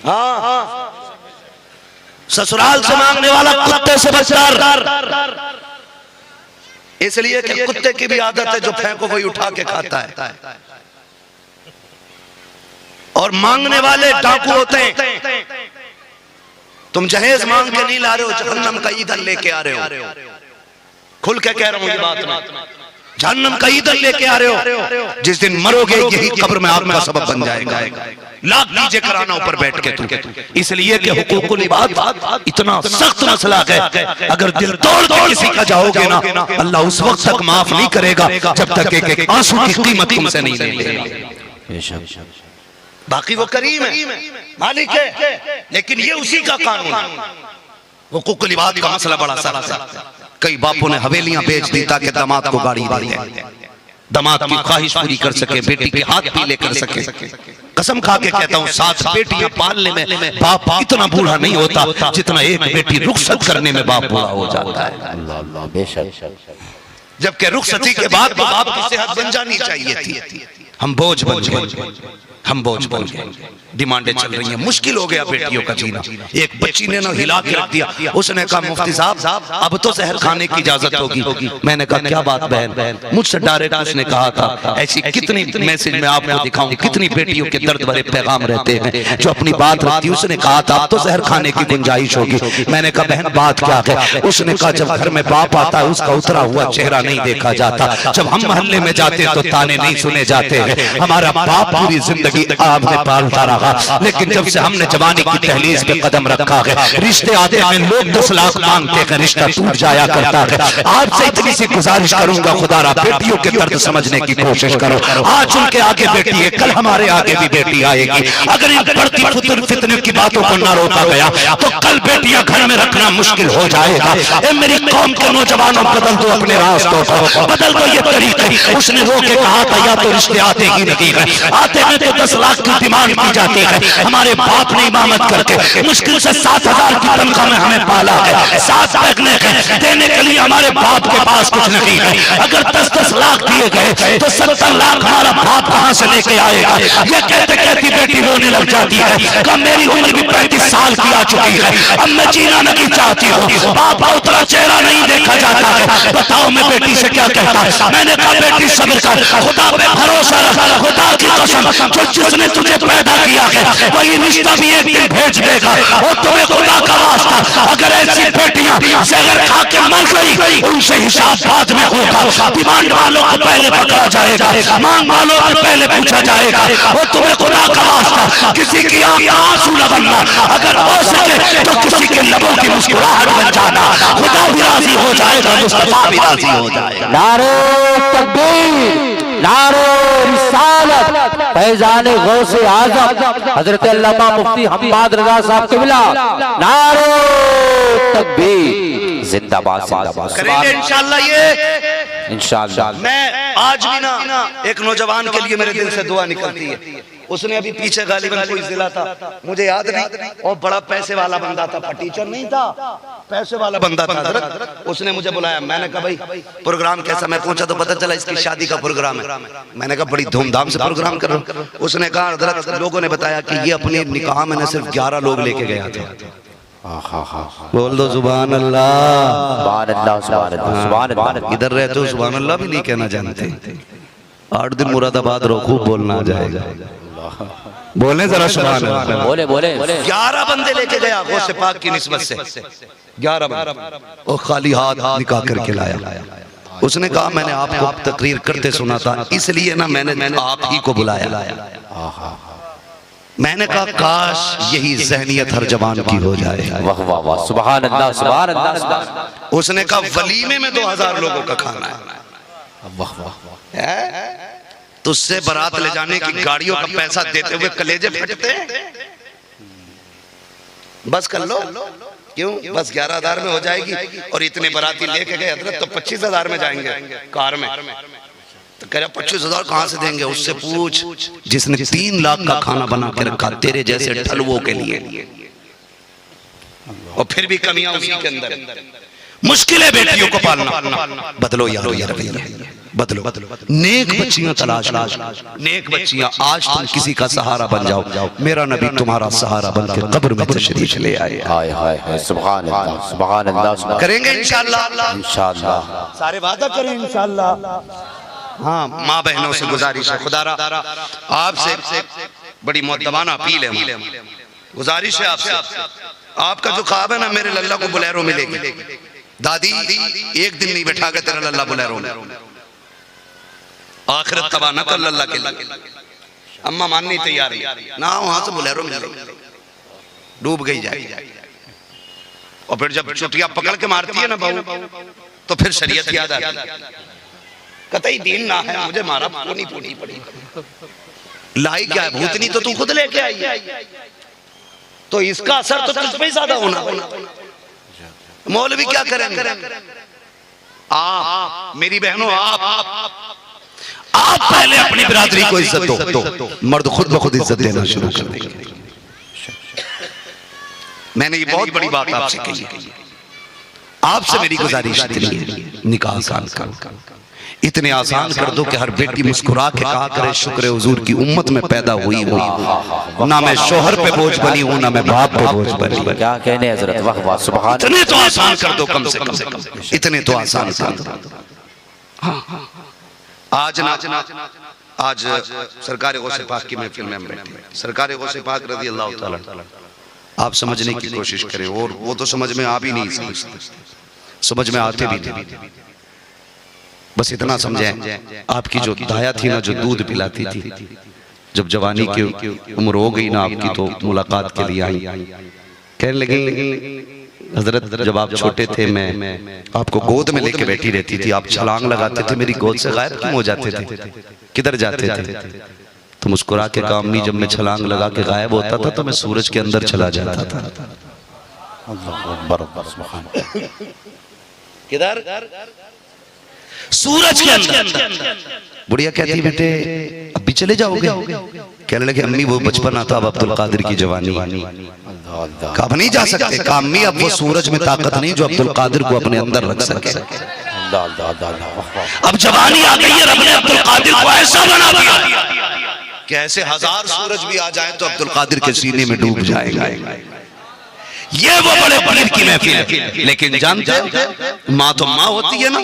हाँ, ससुराल से मांगने वाला कुत्ते से बदतर, इसलिए कि कुत्ते की भी आदत है, जो फेंको वही उठा के खाता है। और मांगने वाले डाकू होते हैं। तुम जहेज मांग के नहीं ला रहे हो, जहन्नम का ईंधन लेके आ रहे हो। खुल के कह रहा हूं ये बात मैं, जहन्नम का ईंधन लेके आ रहे हो। जिस दिन मरोगे यही कब्र में आग का सबब बन जाएगा। लाख नीचे कराना ऊपर बैठ के तुम। इसलिए कि हुकूकुल इबाद इतना सख्त मसला है, अगर दिल तोड़ के किसी का जाओगे ना, अल्लाह उस वक्त तक माफ नहीं करेगा जब तक एक आंसू की कीमत तुमसे नहीं लेगा। बाकी वो करीम है, मालिक है, लेकिन ये उसी का कानून है। हुकूकुल इबाद का मसला बड़ा सारा। कई बापों ने हवेलियां बेच दी ताकि दामाद को गाड़ी दे दे, दामाद की ख्वाहिश पूरी कर सके, बेटी के हाथ पीले कर सके। कसम खा के कहता हूँ, 7 बेटियां पालने में बाप इतना बूढ़ा नहीं होता जितना एक बेटी रुखसत करने में बाप बूढ़ा हो जाता है। बेशक, जबकि रुखसती के बाद बाप की सेहत बन जानी चाहिए थी। हम बोझ बन गए, हम बोझ बन गए। डिमांडें चल रही हैं, मुश्किल हो गया बेटियों का जीना। एक बच्ची ने ना हिला के रख दिया, उसने कहा मुफ्ती साहब अब तो जहर खाने की इजाजत होगी। मैंने कहा क्या बात बहन? मुझसे डायरेक्ट उसने कहा था, ऐसी कितनी मैसेज में आपको दिखाऊं, कितनी बेटियों के दर्द भरे पैगाम रहते हैं जो अपनी बात रखती। उसने कहा था अब तो जहर खाने की गुंजाइश होगी। मैंने कहा बहन बात क्या है? उसने कहा जब घर में बाप आता है उसका उतरा हुआ चेहरा नहीं देखा जाता, जब हम मोहल्ले में जाते तो ताने नहीं सुने जाते हैं। हमारा बाप पूरी जिंदगी आपने पालता रहा, लेकिन जब से हमने जवानी की दहलीज पे कदम रखा है, रिश्ते आते हैं लोग 10 लाख मांगते हैं, रिश्ता टूट जाया करता है। आपसे इतनी सी गुजारिश करूंगा, खुदारा बेटियों के दर्द समझने की कोशिश करो। आज उनके आगे बेटी है, कल हमारे आगे भी बेटी आएगी। अगर इन बढ़ती फितने की बातों को न रोका गया तो कल बेटियां घर में रखना मुश्किल हो जाएगा। मेरी कौम के नौजवानों बदल दो अपने रास्तों को, बदल दो ये तरीके। उसने रो के कहा था या तो रिश्ते आते ही नहीं है, आते हैं तो 10 लाख की डिमांड की जाती है। हमारे बाप ने इमामत करके मुश्किल से 7,000 की तनख्वाह में हमें पाला है। 7 लगने के देने के लिए हमारे बाप के पास कुछ नहीं है। अगर 10-10 लाख दिए गए तो 70 लाख हमारा बाप कहां से लेके आएगा? ये कहते कहती बेटी रोने लग जाती है। कब मेरी उम्र भी 35 साल की आ चुकी है, अब मैं जीना नहीं चाहती हूँ। बाप का उतना चेहरा नहीं देखा जाता है। बताओ मैं बेटी से क्या कहता? मैंने कहा बेटी सब्र कर, खुदा पे भरोसा रख, खुदा की कसम जो जिसने तुझे पैदा किया है वही रिश्ता भी एक दिन भेज देगा। और तुम्हें खुदा का वास्ता, अगर ऐसी बेटियां जहर खा के मर गई उनसे हिसाब बाद में होगा। डिमांड वालों को पहले पकड़ा जाएगा, मांग वालों को पहले पूछा जाएगा। और तुम्हें खुदा का वास्ता किसी की आंख में आंसू न बनना, अगर हो सके तो किसी के लबों की मुस्कुराहट बन जाना। खुदा भी राजी हो जाएगा, मुस्तफा भी राजी हो जाएगा। नारे तकबीर, नारे रिसालत, फैजान गौसे आजम हजरत अल्लामा मुफ्ती हम्माद रजा साहब क़िबला, नारे तकबीर, जिंदाबाद जिंदाबाद। करेंगे इंशाअल्लाह ये इंशाअल्लाह। मैं आज भी ना एक नौजवान के लिए मेरे दिल से दुआ निकलती है। उसने अभी पीछे गालिबन कोई जिला था, मुझे याद नहीं, और बड़ा पैसे वाला बंदा था, टीचर नहीं था, पैसे वाला बंदा था हज़रत। उसने मुझे बुलाया, मैंने कहा भाई प्रोग्राम कैसा? मैं पहुंचा तो पता चला इसकी शादी का प्रोग्राम है। मैंने कहा बड़ी धूमधाम से प्रोग्राम कर रहा हूं। उसने कहा हज़रत लोगों ने बताया कि ये अपने निकाह में न सिर्फ 11 लोग लेके गया था। बोल दो सुभान अल्लाह, सुभान अल्लाह, सुभान अल्लाह, सुभान अल्लाह। इधर रहते हो सुभान अल्लाह भी नहीं कहना जानते। 8 दिन मुरादाबाद रहो, खूब बोलना आ जाएगा। बोले जरा सुभान अल्लाह। बोले बोले बोले। 11 बंदे लेके गया गौसे पाक की निस्बत से, 11 बंदे, और खाली हाथ निकाह करके लाया। उसने कहा मैंने आपको तकरीर करते सुना था, इसलिए ना मैंने आप ही को बुलाया। मैंने कहा काश यही जहनियत हर जवान की हो जाए। वाह वाह वाह, सुभान अल्लाह, सुभान अल्लाह। उसने कहा वलीमे में 2000 लोगों का खाना है। वाह वाह। तुझसे बारात ले जाने की गाड़ियों का पैसा देते हुए कलेजे फटते हैं। बस कर लो, क्यों? बस 11,000 में हो जाएगी। और इतने बाराती लेके गए हजरत तो 25,000 में जाएंगे कार में। तो कह रहा 25,000 कहां से देंगे? उससे पूछ जिसने 3 लाख का खाना बना के रखा तेरे जैसे ठलवों के लिए, और फिर भी कमियां उसी के अंदर। मुश्किल है बेटियों को पालना। बदलो यारो ये रवैया, बदलो। नेक बच्चियां तलाश, नेक बच्चियां। आज तुम किसी का सहारा बन जाओ, मेरा नबी तुम्हारा सहारा बन के कब्र में तशरीफ ले आए। हाय हाय हाय, सुभान अल्लाह, सुभान अल्लाह। करेंगे इंशाअल्लाह, इंशाअल्लाह, सारे वादा करें इंशाअल्लाह। हाँ, माँ बहनों से गुजारिश है, खुदारा आपसे बड़ी मुअद्दबाना अपील है, गुजारिश है आपसे, आपका जो ख्वाब है ना मेरे लल्ला को बोलेरो मिलेगी। दादी एक दिन नहीं बैठा गया तेरा लल्ला बोलेरो में, आखिरत तबाह न कर लल्ला के लिए। अम्मा माननी तैयार है ना, वहां से बोलेरो मिलेगी, डूब गई जाएगी। और फिर जब चुटिया पकड़ के मारती है ना बहू, तो फिर शरीयत याद आती है। कतई दीन ना है, मुझे मारा पोनी पोनी पड़ी। लाई क्या है? भूतनी तो तू खुद लेके आई है, तो इसका असर तो तुझ पे ही ज्यादा होना। मौलवी क्या करेंगे? आप मेरी बहनों, आप पहले अपनी बिरादरी को इज्जत दो, मर्द खुद ब खुद इज्जत देना शुरू कर देंगे। मैंने ये बहुत बड़ी बात आपसे कही है, आपसे मेरी गुजारिश है, निकाह आसान कर, इतने आसान कर दो कि हर बेटी मुस्कुरा के कहा करे शुक्र हुजूर की उम्मत में पैदा हुई हूँ, ना मैं शोहर पे बोझ बनी हूँ, ना मैं बाप पे बोझ बनी। क्या कहने हजरत, वाह वाह, सुभान। इतने तो आसान कर दो, कम से कम इतने तो आसान कर दो। आज सरकार गौसे पाक की महफिल में बैठे, सरकार गौसे पाक रज़ी अल्लाह ताला, आप समझने की कोशिश करें, और वो तो समझ में आ भी नहीं समझते, समझ में आते भी नहीं। बस इतना समझें, आपकी जो दाया थी ना, जो दूध पिलाती थी, जब जवानी की उम्र हो गई ना आपकी, तो मुलाकात के लिए आई, कहने लगी हजरत जब आप छोटे थे मैं आपको गोद में लेके बैठी रहती थी, आप छलांग लगाते थे, मेरी गोद से गायब क्यों हो जाते थे? किधर जाते थे? तो मुस्कुरा के काम नहीं, जब मैं छलांग लगा के गायब होता था तो मैं सूरज के अंदर चला जाता था। किधर? सूरज के अंदर। बुढ़िया कहती बेटे अब भी चले जाओगे? कहने लगे अम्मी वो बचपन आता, अब अब्दुल कादिर की जवानी। कब नहीं जा सकते? कहा अम्मी अब वो सूरज में ताकत नहीं जो अब्दुल कादिर को अपने अंदर रख सके। अब जवानी आ गई है, रब ने अब्दुल कादिर को ऐसा बना दिया कि ऐसे 1000 सूरज भी आ जाए तो अब्दुल कादिर के सीने में डूब जाएगा। ये वो बड़े पीर की महफिल है। लेकिन जानते माँ तो माँ होती है ना,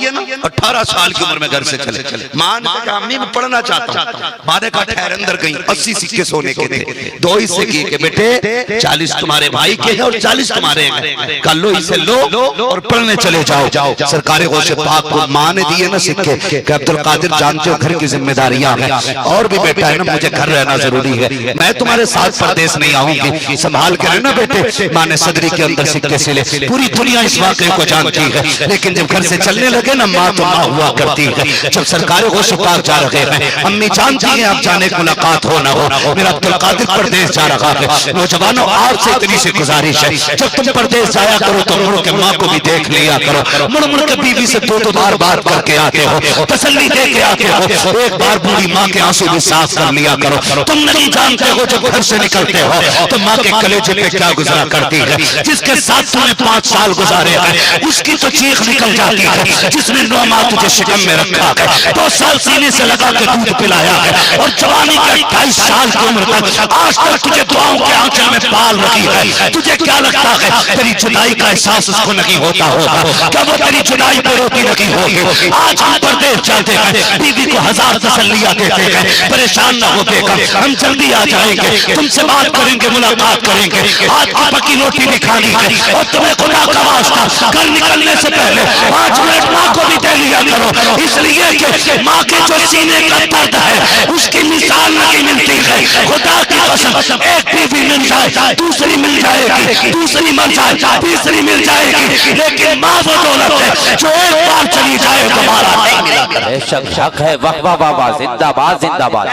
18 साल की उम्र में घर से चले। माँ ने कहा अम्मी मैं पढ़ना चाहता हूँ। माँ ने कहा ठहर अंदर गई। 80 सिक्के सोने के थे, 2 हिस्से किए कि बेटे 40 तुम्हारे भाई के हैं और 40 तुम्हारे हैं। कल लो इसे लो और पढ़ने चले जाओ। सरकार गौसे पाक को माँ ने दिए ना सिक्के कि अब्दुल कादिर जानते हो घर की जिम्मेदारियां हैं और भी बेटा है ना, मुझे घर रहना जरूरी है, मैं तुम्हारे साथ परदेश नहीं आऊंगी, संभाल के रहना बेटे। माँ ने सदरी के अंदर सिक्के सिले। पूरी दुनिया इस वाक़े को जानती है, लेकिन जब घर से चलने लगे ना माँ तो माँ हुआ करती है। जब सरकार गौसे पाक जा रहे हैं, अम्मी जानती है अब जाने की मुलाकात हो ना हो, मेरा अब्दुल कादिर परदेश जा रहा है। नौजवानों आपसे इतनी सी गुजारिश है, जब तुम परदेश जाया करो तो मुड़ के माँ को भी देख लिया करो। मुड़ मुड़ के बीवी से 2 बार बात करके आते हो, तसल्ली दे के आते हो। एक बार बूढ़ी माँ के आंसू भी साफ कर लिया करो। तुम नहीं जानते हो जब घर से निकलते हो तो माँ के कलेजे पे क्या गुजरा करती है। जिसके साथ तुमने 5 साल गुजारे हैं उसकी तो चीख निकल जाती है। जिसने 9 माह तुझे शिकम में रखा है, 2 साल सीने से लगा के दूध पिलाया है और जवानी के 28 साल की उम्र तक आज तक तुझे दुआओं के आंचल में पाल रखी है। तुझे क्या लगता है तेरी जुदाई का एहसास उसको नहीं होता होगा? क्या वो तेरी जुदाई पे रोती नहीं होगी? आज हम परदेश जाते हैं, बीवी को 1000 तसल्लियां देते हैं, परेशान न हो बेटा, हम जल्दी आ जाएंगे, तुमसे बात करेंगे, मुलाकात करेंगे, आज की पकी रोटी भी खानी है और तुम्हें खुदा का वास्ता घर निकलने से पहले 5 मिनट माँ को भी दे लिया करो, इसलिए कि माँ के जो सीने का दर्द है उसकी मिसाल नहीं मिलती है। खुदा की कसम एक बीवी मिल जाए, दूसरी मिल जाएगी, दूसरी मिल जाए, तीसरी मिल जाएगी, लेकिन माँ वो दौलत है जो एक बार चली जाए दोबारा नहीं मिलेगी। बेशक शक है। वाह वाह वाह वाह, जिंदाबाद जिंदाबाद।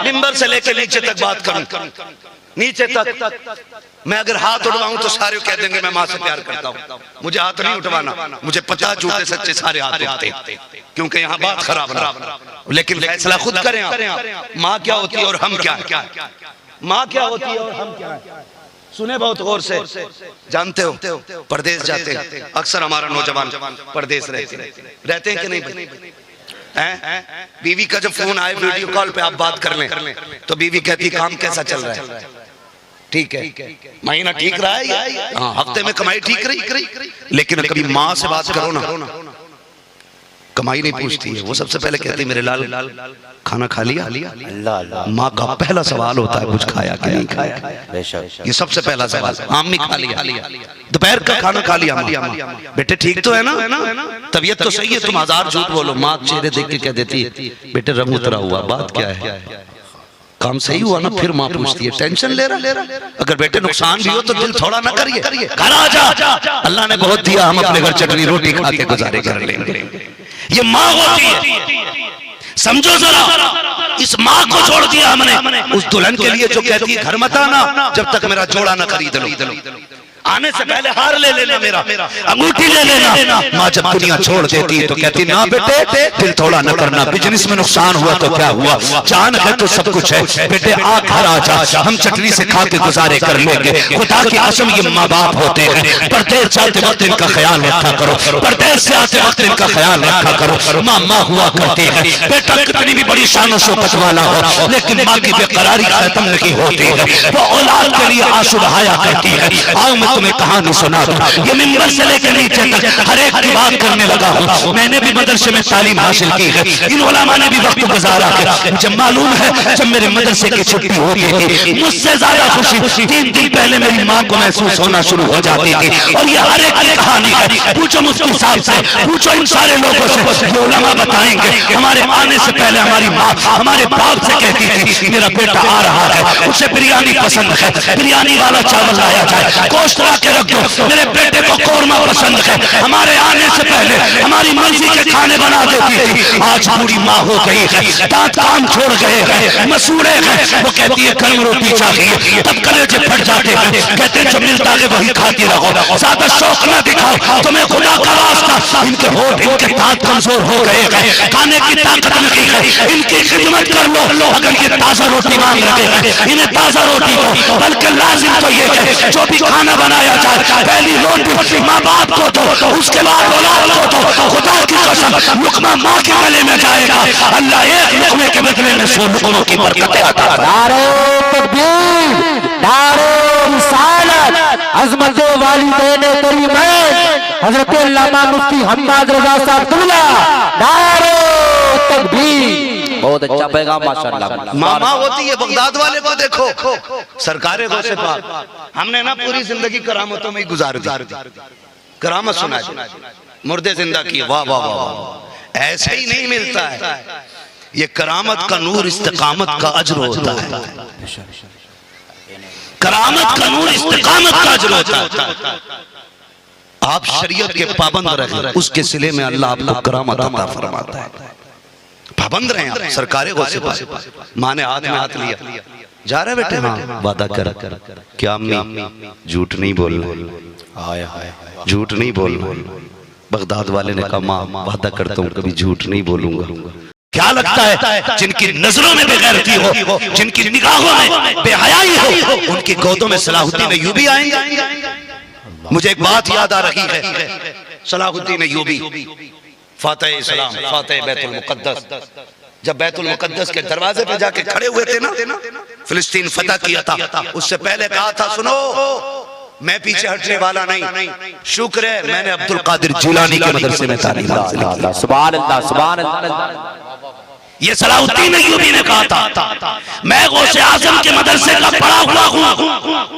मिंबर से लेकर नीचे तक बात करूं, नीचे तक मैं अगर हाथ उठवाऊं तो सारे कह देंगे मैं माँ से प्यार करता हूं। मुझे हाथ नहीं उठवाना, मुझे पता झूठे सच्चे सारे हाथ उठते हैं क्योंकि यहाँ बात खराब ना। लेकिन फैसला खुद करें आप। माँ क्या होती है और हम क्या है? माँ क्या होती है और हम क्या है? सुने बहुत गौर से। जानते हो परदेश जाते हैं अक्सर हमारा नौजवान परदेश रहते हैं कि नहीं? बीवी का जब फोन आए वीडियो कॉल पे आप बात कर लें तो बीवी कहती काम कैसा चल रहा है? ठीक है, महीना ठीक रहा है, हाँ हफ्ते में कमाई ठीक रही। लेकिन कभी माँ से बात करो ना, कमाई नहीं पूछती है, वो सबसे पहले कहती मेरे लाल खाना खा लिया? माँ का पहला सवाल होता है कुछ खाया कि नहीं खाया। ये सबसे पहला सवाल। आम खा लिया, दोपहर का खाना खा लिया? बेटे ठीक तो है ना, तबीयत तो सही है? तुम 1000 झूठ बोलो, माँ चेहरे देख के कह देती है बेटे रंग उतरा हुआ, बात क्या है? काम सही हुआ ना? फिर माँ पूछती है टेंशन ले रहा? अगर बेटे नुकसान भी हो तो दिल थोड़ा ना करिए, घर आ जा, अल्लाह ने बहुत दिया, हम अपने घर चटनी रोटी खा के गुजारे कर लेंगे। ये माँ होती है, समझो जरा। इस माँ को छोड़ दिया हमने उस दुल्हन के लिए जो कहती है घर मत आना जब तक मेरा जोड़ा ना खरीद लो, आने से पहले हार ले लेना, मेरा अंगूठी ले लेना। माँ जब दुनिया छोड़ देती है तो कहती ना बेटे दिल थोड़ा न करना, बिजनेस में नुकसान हुआ तो क्या हुआ, जान है तो सब कुछ है, बेटे आ घर आ जा, हम चटनी से खा के गुजारे कर लेंगे। खुदा की कसम ये माँ बाप होते हैं। परदेश जाते वक्त इनका ख्याल रखा करो, परदेश से आते वक्त इनका ख्याल रखा करो। माँ माँ हुआ करती है, बेटा कितनी भी बड़ी शान शौकत वाला हो लेकिन माँ की बेकरारी खत्म नहीं होती है, वो औलाद के लिए आंसू बहाया करती है। आओ तुम्हें कहानी सुना दूं, ये मिंबर से लेकर नीचे तक हर एक की बात करने लगा हूं। मैंने भी मदरसे में तालीम हासिल की है, इन उलमा ने भी वक्त गुजारा है। मुझे मालूम है जब मेरे मदरसे की छुट्टी होती थी मुझसे ज्यादा खुशी 3 दिन पहले मेरी माँ को महसूस होना शुरू हो जाती थी। और ये हर एक कहानी है, पूछो मुफ्ती साहब से, पूछो इन सारे लोगों से, ये उलमा बताएंगे। हमारे आने से पहले हमारी माँ हमारे बाप से कहती थी मेरा बेटा आ रहा है, उसे बिरयानी पसंद है, बिरयानी वाला चावल लाया जाए, गोश्त ला के रख दो, मेरे बेटे बेटे को कौरमा पसंद है, हमारे आने से पहले हमारी मर्जी के खाने बना देती थी। आज बूढ़ी माँ हो गई है, दांत काम छोड़ गए हैं, मसूड़े हैं, वो कहती है गर्म रोटी चाहिए, तब कलेजे फट जाते हैं। कहते हैं जो मिलता है वही खाती रहो, ज्यादा शौक ना दिखाओ, तुम्हें खुदा का वास्ता। इनके होठ, इनके दांत कमजोर हो गए हैं, खाने की ताकत नहीं है, इनकी खिदमत कर लो। अगर ये ताजा रोटी मांग रहे हैं, इन्हें ताजा रोटी दो, बल्कि लाजिम तो ये है जो भी खाना बनाया जाए पहली रोटी माँ बाप को दो, उसके बाद औलाद को दो। खुदा की कसम लुकमा माँ के गले में जाएगा, अल्लाह एक लुकमे के बदले में 100 लुकमों की बरकतें अता फरमाएगा। नारे तकबीर, नारे रिसालत, अज़मत वालिदैन करीमैन हज़रत अल्लामा मुफ्ती हम्माद रज़ा साहब तुल्ला, नारे तकबीर। बहुत अच्छा पैगाम माशाअल्लाह। मामा होती है बगदाद वाले को देखो, सरकारे गौसे पाक, हमने ना पूरी जिंदगी करामतों में ही गुजार दी, करामत सुनाई, मुर्दे जिंदा किए, वाह वाह वाह। ऐसे ही नहीं मिलता है, ये करामत का नूर इस्तिकामत का अजर होता है, करामत का नूर इस्तिकामत का अजर होता है। आप शरीयत के पाबंद रहे, उसके सिले में अल्लाह आपको करामत अता फरमाता है। पाबंद रहे आप, सरकारे गौसे पाक, माँ ने हाथ में हाथ लिया, जा रहे बेटे, हाँ वादा कर, क्या अम्मी झूठ नहीं बोलना, झूठ नहीं बोलना। बगदाद वाले ने कहा माँ वादा करता हूँ कभी झूठ नहीं बोलूंगा। क्या लगता है जिनकी नजरों में बेगैरती हो, जिनकी निगाहों में बेहयाई हो, उनकी गोदों में सलाहुद्दीन अय्यूबी आएंगे? मुझे एक बात याद आ रही है, सलाहुद्दीन अय्यूबी फातह इस्लाम, फातह बैतुल मुक़द्दस, जब बैतुल मुक़द्दस के दरवाजे पे जाके खड़े हुए थे ना, फिलिस्तीन फतह किया था, उससे पहले कहा था सुनो मैं पीछे हटने वाला नहीं, शुक्र है मैंने अब्दुल कादिर जिलानी के मदरसे में तालीम हासिल की। सुभान अल्लाह, सुभान अल्लाह। ये सलाहुद्दीन अय्यूबी ने कहा था मैं गौसे आजम के मदरसे का पढ़ा हुआ हूँ,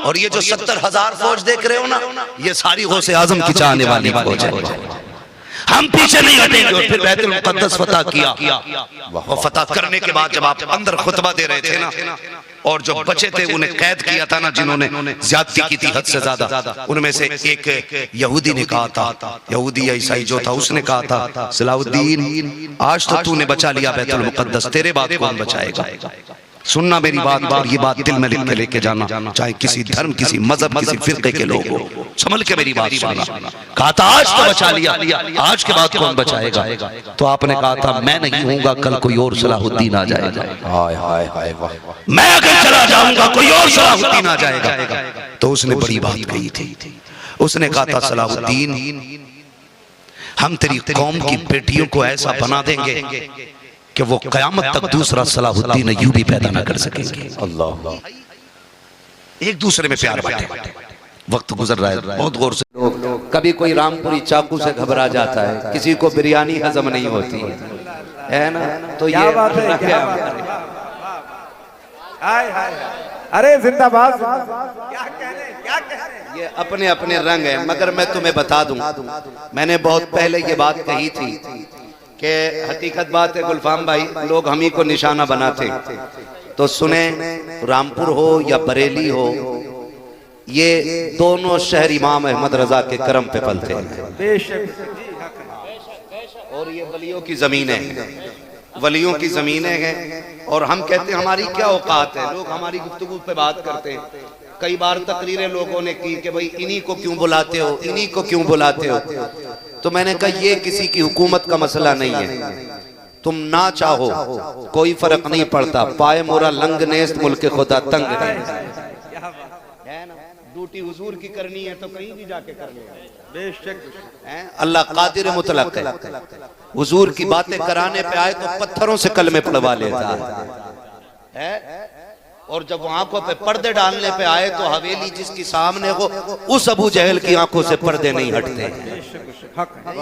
और ये जो 70,000 फौज देख रहे हो ना, ये सारी गौसे आजम की चाहने वाली फौज है, हम पीछे नहीं हटेंगे। और फिर बैतुल मुक़द्दस फतह किया, और फतह करने के बाद जब आप अंदर खुतबा दे रहे थे ना, और जो बचे थे उन्हें कैद किया था ना, जिन्होंने ज्यादती की थी हद से ज्यादा, उनमें से एक यहूदी ने कहा था, यहूदी या ईसाई जो था, उसने कहा था सलाहुद्दीन आज तो तूने बचा लिया बैतुल मुक़द्दस, तेरे बाद कौन बचाएगा? सुनना मेरी बात, और ये बात दिल में लिख के लेके जाना, चाहे किसी धर्म, किसी मजहब, किसी फिरके के लोग हो, संभल के मेरी बात सुनना। कहा था आज तो बचा लिया, आज के बाद कौन बचाएगा? तो आपने कहा था मैं नहीं हूँगा, कल कोई और सलाहुद्दीन आ जाएगा, मैं अगर चला जाऊंगा कोई और सलाहुद्दीन आ जाएगा। तो उसने बड़ी बात कही थी, उसने कहा था सलाहुद्दीन हम तेरी कौम की बेटियों को ऐसा बना देंगे कि वो कयामत तक दूसरा सलाहुद्दीन अय्यूबी पैदा न कर सकेंगे। अल्लाह, एक दूसरे में प्यार बांटे। वक्त गुजर रहा है, बहुत गौर से। कभी कोई रामपुरी चाकू से घबरा जाता है, किसी को बिरयानी हजम नहीं होती है ना, तो ये बात है क्या? अरे जिंदाबाद, क्या कह रहे? ये अपने अपने रंग है, मगर मैं तुम्हें बता दूं, मैंने बहुत पहले ये बात कही थी कि हकीकत बात है गुलफाम भाई, लोग हम ही को निशाना बनाते। तो सुने, रामपुर हो या बरेली हो, ये दोनों शहर इमाम अहमद रजा के करम पे पलते हैं, और ये वलियों की जमीनें हैं, वलियों की जमीनें हैं। और हम कहते हैं हमारी क्या औकात है, लोग हमारी गुफ्तगू पे बात करते हैं। कई बार तकरीरें लोगों ने की कि भाई इन्हीं को क्यों बुलाते हो, इन्हीं को क्यों बुलाते हो। तो मैंने कहा ये किसी की हुकूमत का मसला नहीं है, तुम ना चाहो कोई फर्क नहीं पड़ता, पाए मोरा लंग नेस्त मुल्क खुदा तंग है ना। ड्यूटी हुजूर की करनी है तो कहीं भी जाके कर ले, बेशक अल्लाह कादिर मुतलक है। हुजूर की बातें कराने पे आए तो पत्थरों से कलमे पढ़वा लेता है, और जब वो आंखों पे पर्दे डालने पे आए तो हवेली जिसकी सामने हो, उस अबू जहल की आंखों से पर्दे नहीं हटते हैं।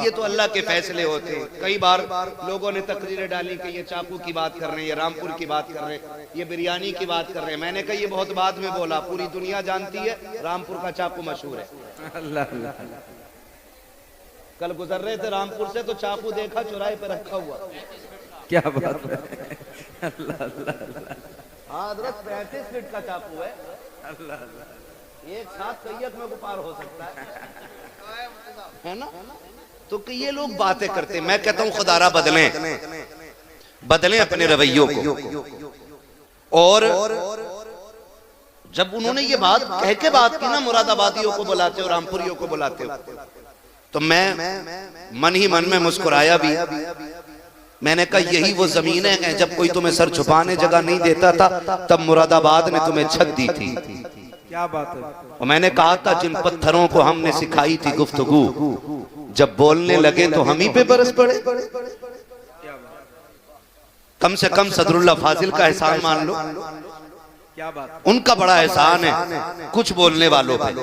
ये तो अल्लाह के फैसले होते हैं। कई बार लोगों ने तकरीरें डाली कि ये चाकू की बात कर रहे हैं, ये रामपुर की बात कर रहे हैं, ये बिरयानी की बात कर रहे हैं। मैंने कहा ये बहुत बाद में बोला, पूरी दुनिया जानती है रामपुर का चाकू मशहूर है। कल गुजर रहे थे रामपुर से तो चाकू देखा चौराहे पे रखा हुआ, क्या बात है। हाँ 35 फीट का चाकू है। एक साथ तैयत में पार हो सकता है ना? तो कि ये लोग बातें करते, मैं कहता हूं खुदारा बदलें अपने रवैयों को। और जब उन्होंने ये बात कह के बात की ना, मुरादाबादियों को बुलाते हो, रामपुरियों को बुलाते हो, तो मैं मन ही मन में मुस्कुराया भी। मैंने कहा यही वो जमीनें हैं जब कोई तुम्हें सर छुपाने जगह नहीं देता था तब मुरादाबाद ने तुम्हें छत दी थी। क्या बात है। और मैंने कहा था जिन पत्थरों को हमने सिखाई थी गुफ्तगू, जब बोलने लगे तो हम ही पे बरस पड़े। कम से कम सदरुल्लाह फाजिल का एहसान मान लो, क्या बात। उनका बड़ा एहसान है कुछ बोलने वालों पे।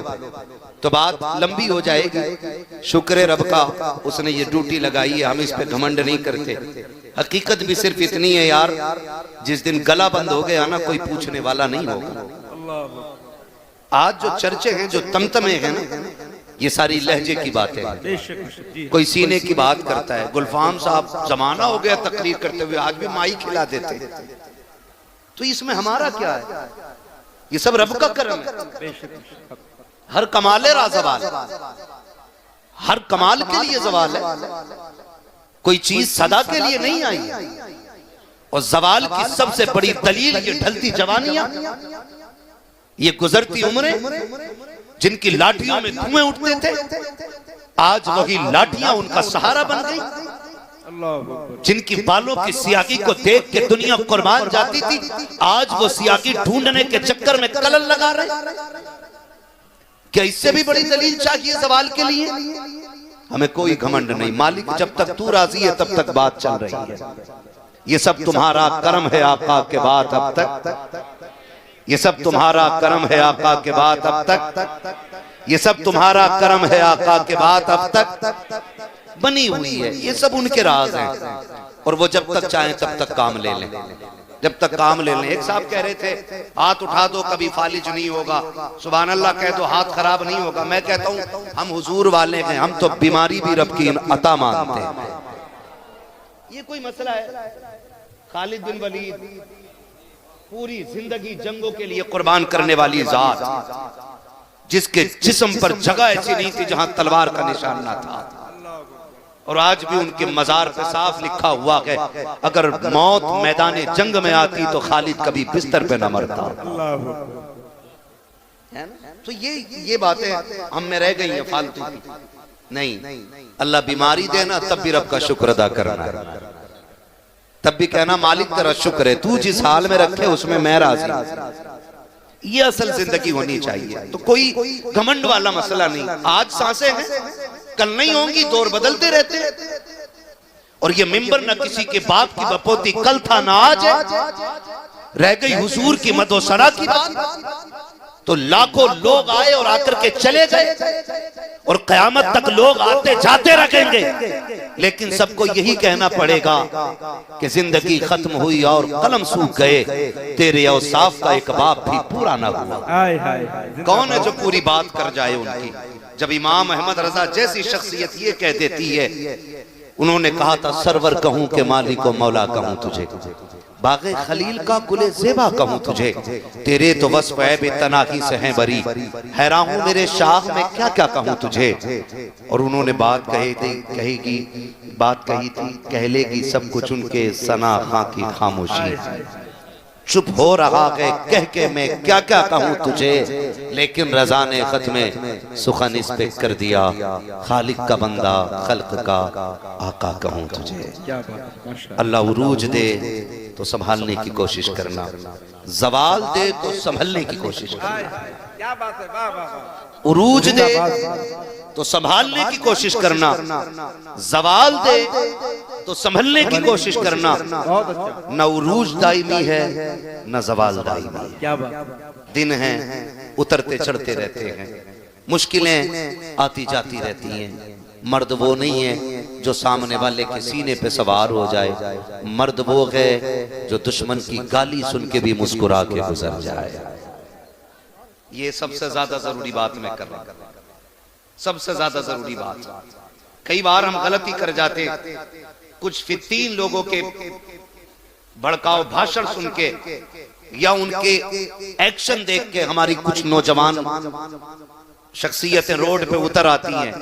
तो बात लंबी हो जाएगी। शुक्र रब का उसने ये ड्यूटी लगाई है, हम इस पे घमंड नहीं करते। हकीकत भी सिर्फ इतनी है यार, जिस दिन गला बंद हो गया ना कोई पूछने वाला नहीं होगा। आज जो चर्चे हैं, जो तमतमे हैं ना, ये सारी लहजे की बातें हैं। कोई सीने की बात करता है। गुलफाम साहब जमाना हो गया तकरीर करते हुए, आज भी माई खिला देते। तो इसमें हमारा क्या है? ये सब रब का करम है। हर कमाले राज़वाल, हर कमाल के लिए जवाल है। कोई चीज सदा के लिए नहीं आई। और जवाल की सबसे बड़ी दलील ये ढलती जवानियां, ये गुजरती उम्रें, जिनकी लाठियों में धुएं उठते थे, आज वही लाठियां उनका सहारा बन गई। जिनकी बालों की सियाकी को देख के दुनिया कुर्बान जाती थी, आज वो सियाकी ढूंढने के चक्कर में कलल लगा रहे। क्या इससे भी बड़ी दलील चाहिए सवाल के लिए? हमें कोई घमंड नहीं। मालिक जब तक तू राजी है तब तक बात चल रही है। ये सब तुम्हारा करम है आका के बाद अब तक, ये सब तुम्हारा करम है आका के बाद अब तक, ये सब तुम्हारा करम है आका के बाद अब तक बनी हुई है। ये सब उनके राज हैं। और वो जब तक चाहें तब तक काम ले लें, जब तक काम ले लें। एक साहब कह रहे थे हाथ उठा दो कभी फालिज नहीं होगा, सुभान अल्लाह कह दो हाथ खराब नहीं होगा। मैं कहता हूं हम हुजूर वाले हैं, हम तो बीमारी भी रब की अता मानते हैं। ये कोई मसला है? खालिद बिन वलीद पूरी जिंदगी जंगों के लिए कुर्बान करने वाली जात, जिसके जिस्म पर जगह ऐसी नहीं थी जहां तलवार का निशान ना था। और आज भी उनके मजार पे साफ लिखा हुआ है अगर मौत मैदान जंग में आती तो खालिद कभी बिस्तर पे न मरता। तो ये बातें हम में रह गई हैं फालतू की। नहीं, अल्लाह बीमारी देना तब भी रब का शुक्र अदा करना है, तब भी कहना मालिक तेरा शुक्र है, तू जिस हाल में रखे उसमें मैं राजी। ये असल जिंदगी होनी चाहिए। तो कोई घमंड वाला मसला नहीं। आज सांसें हैं, कल नहीं होंगी, दौर बदलते रहते हैं। और ये मिंबर न किसी के बाप की बपोती कल था ना आज है। रह गई हुजूर की मदोसरा की बात तो लाखों लोग आए और आकर के चले गए और कयामत तक लोग आते जाते रहेंगे, लेकिन सबको यही कहना पड़ेगा कि जिंदगी खत्म हुई और कलम सूख गए, तेरे औसाफ का एक बाप भी पूरा ना हुआ। कौन है जो पूरी बात कर जाए उनकी? जब इमाम अहमद रजा जैसी शख्सियत ये कह देती है, उन्होंने कहा था सरवर कहूं के मालिक को मौला कहूं तुझे, बागे खलील का कुले ज़ेबा कहूं तुझे, तेरे तो वस्फ है बेतनाही से हैं बरी, हैरान हूं मेरे शाह में क्या क्या कहूं तुझे। और उन्होंने बात कही थी, कह लेगी सब कुछ उनके सना खां की खामोशी, चुप हो रहा है कह के मैं क्या क्या कहूं तुझे, लेकिन रजा ने खत में सुखन इस पे कर दिया, खालिक का बंदा खल्क का आका कहूं तुझे। अल्लाह उरूज दे तो संभालने की कोशिश करना, जवाल दे तो संभलने की कोशिश करना। क्या बात है, वाह वाह। उरूज दे तो संभालने की कोशिश करना, जवाल दे तो संभलने की कोशिश करना। न उरूज दायमी है न जवाल दायमी है। क्या बात। दिन हैं उतरते चढ़ते रहते हैं, मुश्किलें आती जाती रहती हैं। मर्द वो नहीं है जो सामने वाले के सीने पे सवार हो जाए, मर्द वो है जो दुश्मन की गाली सुन के भी मुस्कुरा के गुजर जाए। ये सबसे ज्यादा जरूरी बात मैं कर रहा हूं, सबसे ज्यादा जरूरी बात। कई बार हम गलती कर जाते, कुछ फित्तीन लोगों के भड़काऊ भाषण सुन के या उनके एक्शन देख के हमारी कुछ नौजवान शख्सियतें रोड पे उतर आती हैं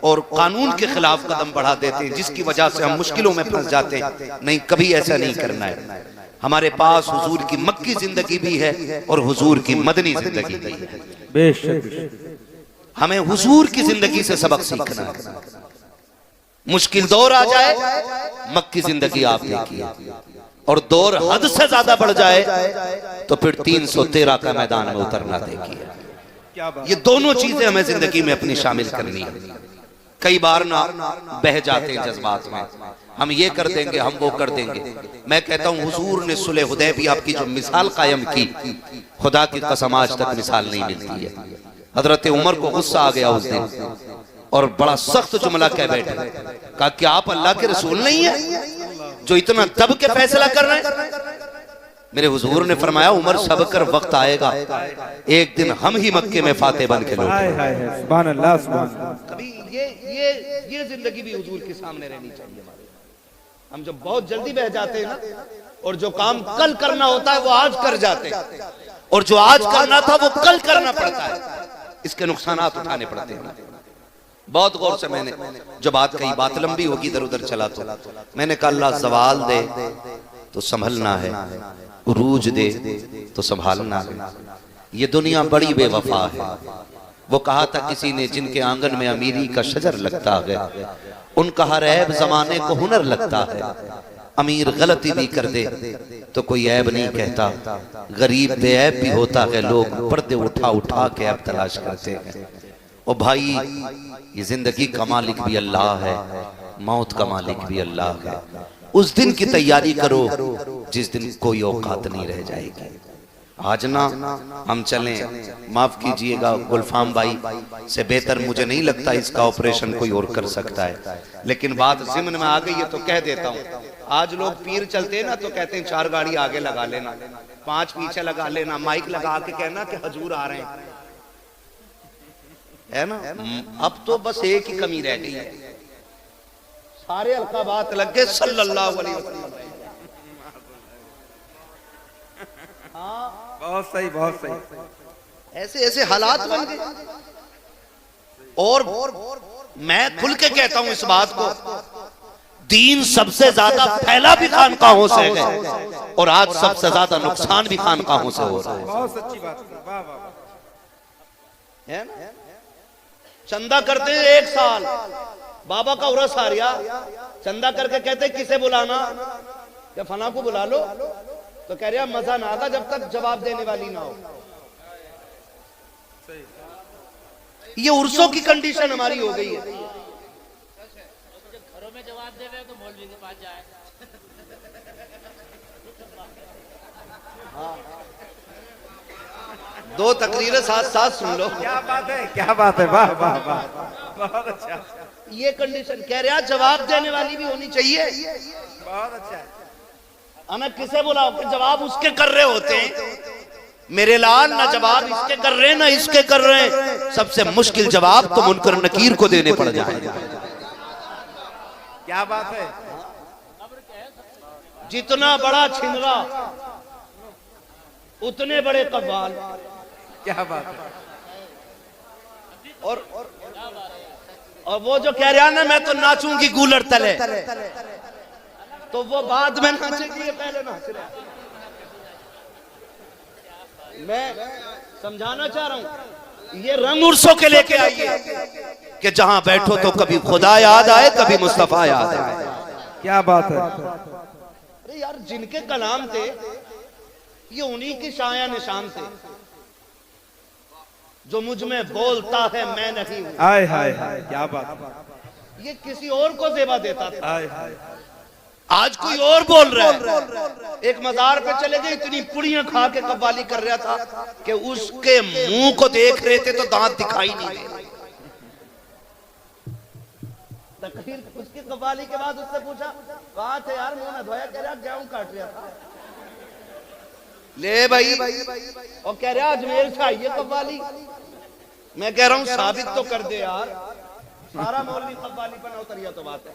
और कानून के खिलाफ कदम बढ़ा देते हैं, जिसकी वजह से हम मुश्किलों में फंस जाते हैं। नहीं, कभी ऐसा नहीं करना है। हमारे पास हुजूर की मक्की जिंदगी भी है और हुजूर की मदनी जिंदगी भी है। बेशक हमें हुजूर की जिंदगी से सबक सीखना है। मुश्किल दौर आ जाए, मक्की जिंदगी आप देखिए, और दौर हद से ज्यादा बढ़ जाए तो फिर 313 का मैदान में उतरना देखिए। क्या बात। ये दोनों चीजें हमें जिंदगी में अपनी शामिल करनी है। कई बार ना बह जाते हैं जज्बात में, हम ये कर देंगे, हम वो कर देंगे। मैं कहता हूँ हुजूर ने सुलह हुदैबिया की जो मिसाल कायम की, खुदा की कसम आज तक मिसाल नहीं मिलती है। हजरत उमर को गुस्सा आ गया उस दिन और बड़ा सख्त जुमला कह बैठे, कहा कि आप अल्लाह के रसूल नहीं है जो इतना दब के फैसला कर रहे हैं। मेरे हुजूर ने फरमाया, उमर सब्र कर, वक्त आएगा एक दिन हम ही मक्के में फाते बन के हाय लौटेंगे। हाय हाय, सुभान अल्लाह सुभान अल्लाह। कभी ये जिंदगी भी हुजूर के सामने रहनी चाहिए हमारी। हम जब बहुत जल्दी बह जाते हैं ना, और जो काम कल करना होता है वो आज कर जाते हैं, और जो आज करना था वो कल करना पड़ता है, इसके नुकसानात उठाने पड़ते हैं। बहुत गौर से मैंने जो बात कही, बात लंबी होगी, इधर उधर चला तो मैंने कहा अल्लाह ज़वाल दे तो संभलना है, उरूज दे तो संभालना है। ये दुनिया बड़ी बेवफा है। वो कहा था किसी ने, जिनके आंगन में अमीरी का शजर लगता है, उनका हर ऐब जमाने को हुनर लगता है। अमीर गलती भी कर दे तो कोई ऐब नहीं कहता, गरीब बेऐब भी होता है, लोग पर्दे उठा उठा के ऐब तलाश करते हैं। ओ भाई, ये जिंदगी का मालिक भी अल्लाह है, मौत का मालिक भी अल्लाह है। उस दिन की तैयारी करो जिस दिन कोई औकात नहीं रह जाएगी। आज ना हम चलें, माफ कीजिएगा गुलफाम भाई से बेहतर मुझे नहीं लगता इसका ऑपरेशन कोई और कर सकता है, लेकिन बात ज़िम्न में आ गई है तो कह देता हूँ। आज लोग पीर चलते हैं ना तो कहते हैं 4 गाड़ी आगे लगा लेना, 5 पीछे लगा लेना, माइक लगा के कहना कि हजूर आ रहे हैं, है ना। अब तो बस एक ही कमी रह गई है, सारे अलकाबात लग गए सल्लल्लाहु अलैहि वसल्लम। बहुत सही बहुत सही। ऐसे ऐसे हालात बन गए। और मैं खुल के कहता हूं इस बात को, दीन सबसे ज्यादा फैला भी खानकाहों से है और आज सबसे ज्यादा नुकसान भी खानकाहों से हो रहा है। बहुत सच्ची बात है। वाह वाह। है ना? चंदा करते हैं 1 साल, बाबा का उरस आ रहा, चंदा करके कहते किसे बुलाना, या फला को बुला लो, तो कह रहा मजा ना आता जब तक जवाब देने वाली ना हो। ये उर्सों की कंडीशन हमारी हो गई है। घरों में जवाब दे रहे तो मौलवी के पास जाए। दो तकरीरें साथ साथ सुन लो। क्या बात है, क्या बात है, वाह वाह वाह, बहुत अच्छा। ये कंडीशन कह रहा जवाब देने वाली भी होनी चाहिए। बहुत अच्छा है। हमें किसे बुलाओ कि जवाब उसके कर रहे होते हैं। मेरे लाल, ना जवाब इसके कर रहे हैं ना इसके कर रहे हैं, सबसे मुश्किल जवाब तो मुनकर नकीर को देने पड़ जाए। क्या बात है। जितना बड़ा छिनरा उतने बड़े कव्वाल। क्या बात है। और वो जो कह रहा ना मैं तो नाचूंगी गूलर तले, तो वो बाद में नाचेगी, पहले नाच रहा। मैं समझाना चाह रहा हूं, ये रंग उर्सों के लेके आइए कि जहां बैठो तो कभी खुदा याद आए, कभी मुस्तफा याद आए। क्या बात है। अरे यार, जिनके कलाम थे ये उन्हीं की शाया निशान थे। जो मुझ में बोलता है मैं नहीं हूं, हाय हाय हाय, क्या बात है। ये किसी और को जेबा देता था। हाय हाय। आज कोई और बोल रहा है। एक मजार पे चले गए, इतनी पुड़ियां खा के कव्वाली कर रहा था कि उसके मुंह को देख रहे थे तो दांत दिखाई नहीं दे रहे। तकरीर उसकी कव्वाली के बाद उससे पूछा कहाँ थे यार, मुंह न धोया, कह रहा गेहूं काट रहा था। ले भाई, और कह रहा अजमेर से आई है कव्वाली। मैं कह रहा हूं साबित तो कर दे यार, सारा मौलवी कव्वाली पर न उतरिया तो बात है।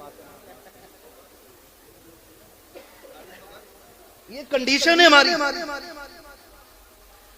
ये कंडीशन है हमारी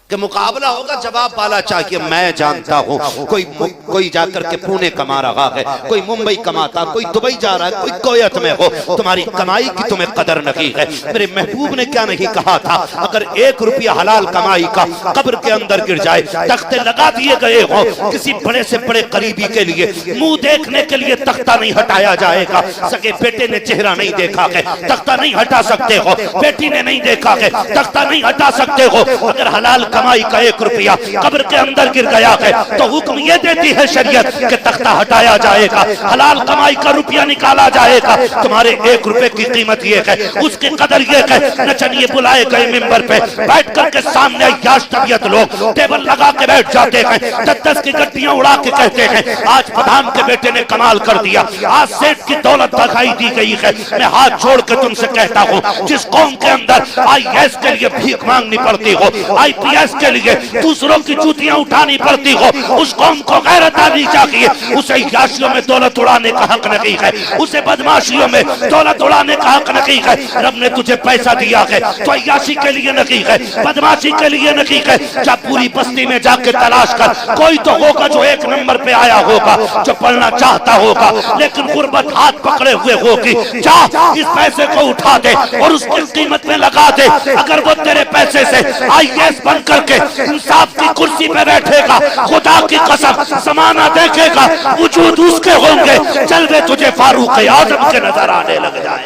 कि मुकाबला होगा, जवाब वाला चाहिए। मैं जानता हूं कोई जाकर के पुणे कमा रहा है, कोई मुंबई कमाता, कोई दुबई जा रहा है, कोई कोयत में हो, तुम्हारी कमाई की तुम्हें कदर नहीं है। मेरे महबूब ने क्या नहीं कहा था, अगर 1 रुपया हलाल कमाई का कब्र के अंदर गिर जाए, तख्ते लगा दिए गए हो, किसी बड़े से बड़े करीबी के लिए मुंह देखने के लिए तख्ता नहीं हटाया जाएगा। सके बेटे ने चेहरा नहीं देखा है, तख्ता नहीं हटा सकते हो, बेटी ने नहीं देखा है, तख्ता नहीं हटा सकते हो। अगर हलाल कमाई का 1 रुपया कब्र के अंदर गिर गया है तो हुक्म ये देती है शरीयत कि तख्ता हटाया जाएगा, हलाल कमाई का रुपया निकाला जाएगा। तुम्हारे 1 रुपए की कीमत ये है, उसकी कदर ये है। नचनिए बुलाए गए मिंबर पे, बैठ करके सामने याश तबीयत लोग टेबल लगा के बैठ जाते हैं, 10-10 की गड्डियां उड़ा के कहते हैं आज प्रधान के बेटे ने कमाल कर दिया, आज सेठ की दौलत दिखाई दी गई है। मैं हाथ जोड़ के तुमसे कहता हूँ, जिस कौम के अंदर IAS के लिए भीख मांगनी पड़ती हो, IPS के लिए दूसरों की जूतियां उठानी पड़ती हो, उस कौम को गैरत आनी चाहिए। उसे याशियों में दौलत उड़ाने का हक नहीं है, उसे बदमाशियों में दौलत उड़ाने का हक नहीं है। रब ने तुझे पैसा दिया है तो याशी के लिए नहीं है, बदमाशी के लिए नहीं है। जा पूरी बस्ती में जाके तलाश कर, कोई तो होगा जो 1 नंबर पे आया होगा, जो पढ़ना चाहता होगा लेकिन गुर्बत हाथ पकड़े हुए होगी। जा इस पैसे को उठा दे और उसकी कीमत में लगा दे। अगर वो तेरे पैसे से IAS बन करके इंसाफ की कुर्सी पे बैठेगा, खुदा की कसम जमाना देखेगा, वजूद उसके होंगे, जलवे तुझे फारूक आजम के नजर आने लग जाए।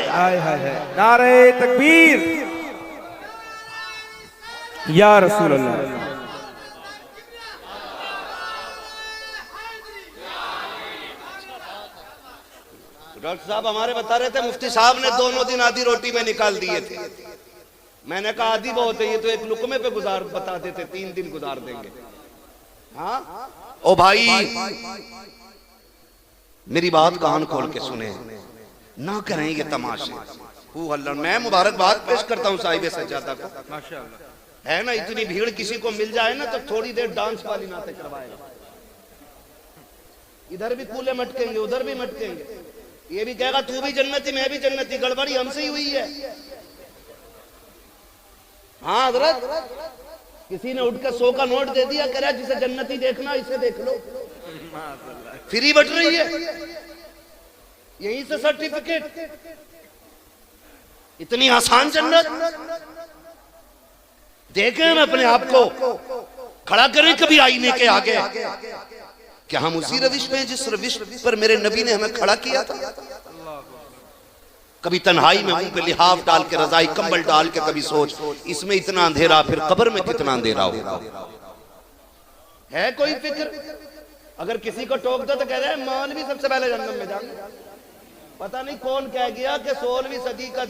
नारे तकबीर या रसूल अल्लाह। डॉक्टर साहब हमारे बता रहे थे, मुफ्ती साहब ने दोनों दिन आधी रोटी में निकाल दिए थे। मैंने कहा आधी बहुत है, ये तो 1 लुकमे पे गुजार बता देते, 3 दिन गुजार देंगे। हाँ ओ भाई, मेरी बात कान खोल के सुने, ना करें ये तमाशे। मैं मुबारकबाद पेश करता हूँ साहिब सज्जादा को, माशाअल्लाह। है ना, इतनी भीड़ किसी को मिल जाए ना तो थोड़ी देर डांस वाली नाते करवाएगा। इधर भी कूले मटकेंगे, उधर भी मटकेंगे, ये भी कहेगा तू भी जन्नती मैं भी जन्नती, गड़बड़ी हमसे ही हुई है। हाँ हजरत, किसी ने उठकर 100 का नोट दे दिया, कह रहा जिसे जन्नती देखना इसे देख लो, फ्री बट रही है, यहीं से सर्टिफिकेट। इतनी आसान जन्नत देखें, हम अपने आप को खड़ा करें कभी आईने के आगे, क्या हम उसी रविश में जिस रविश पर मेरे नबी ने हमें खड़ा किया था। कभी तन्हाई में मुंह पे लिहाफ डाल के, रजाई कंबल डाल के, कभी सोच इसमें इतना अंधेरा, फिर कब्र में कितना अंधेरा होगा। है कोई फिक्र? अगर किसी को टोक दो तो कह रहे हैं मौलवी सबसे पहले जन्नत में जाएंगे। पता नहीं कौन कह गया कि 16वीं सदी का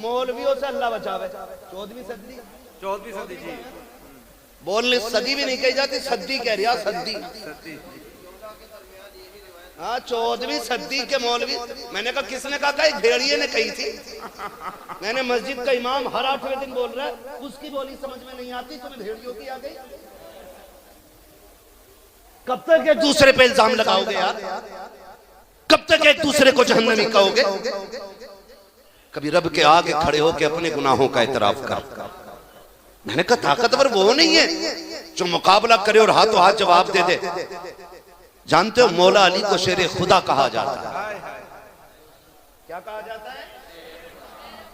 मौलवियों से अल्लाह बचावे। 14वीं सदी जी, बोलने सदी भी नहीं कही जाती, सदी कह रहा, सदी। हाँ 14वीं सदी के मौलवी। मैंने कहा किसने कहा? एक भेड़िए ने कही थी। मैंने मस्जिद का इमाम हर 8वें दिन बोल रहा है, उसकी बोली समझ में नहीं आती, तुम्हें भेड़ियों की आ गई। कब तक एक दूसरे पे इल्जाम लगाओगे यार? कब तक एक दूसरे को जहन्नमी कहोगे? कभी रब के आगे खड़े होके अपने गुनाहों का इतराफ कर। मैंने कहा ताकतवर वो नहीं है जो मुकाबला करे और हाथों हाथ जवाब दे दे। जानते हो मौला अली को शेर खुदा कहा जाता है। क्या कहा जाता है?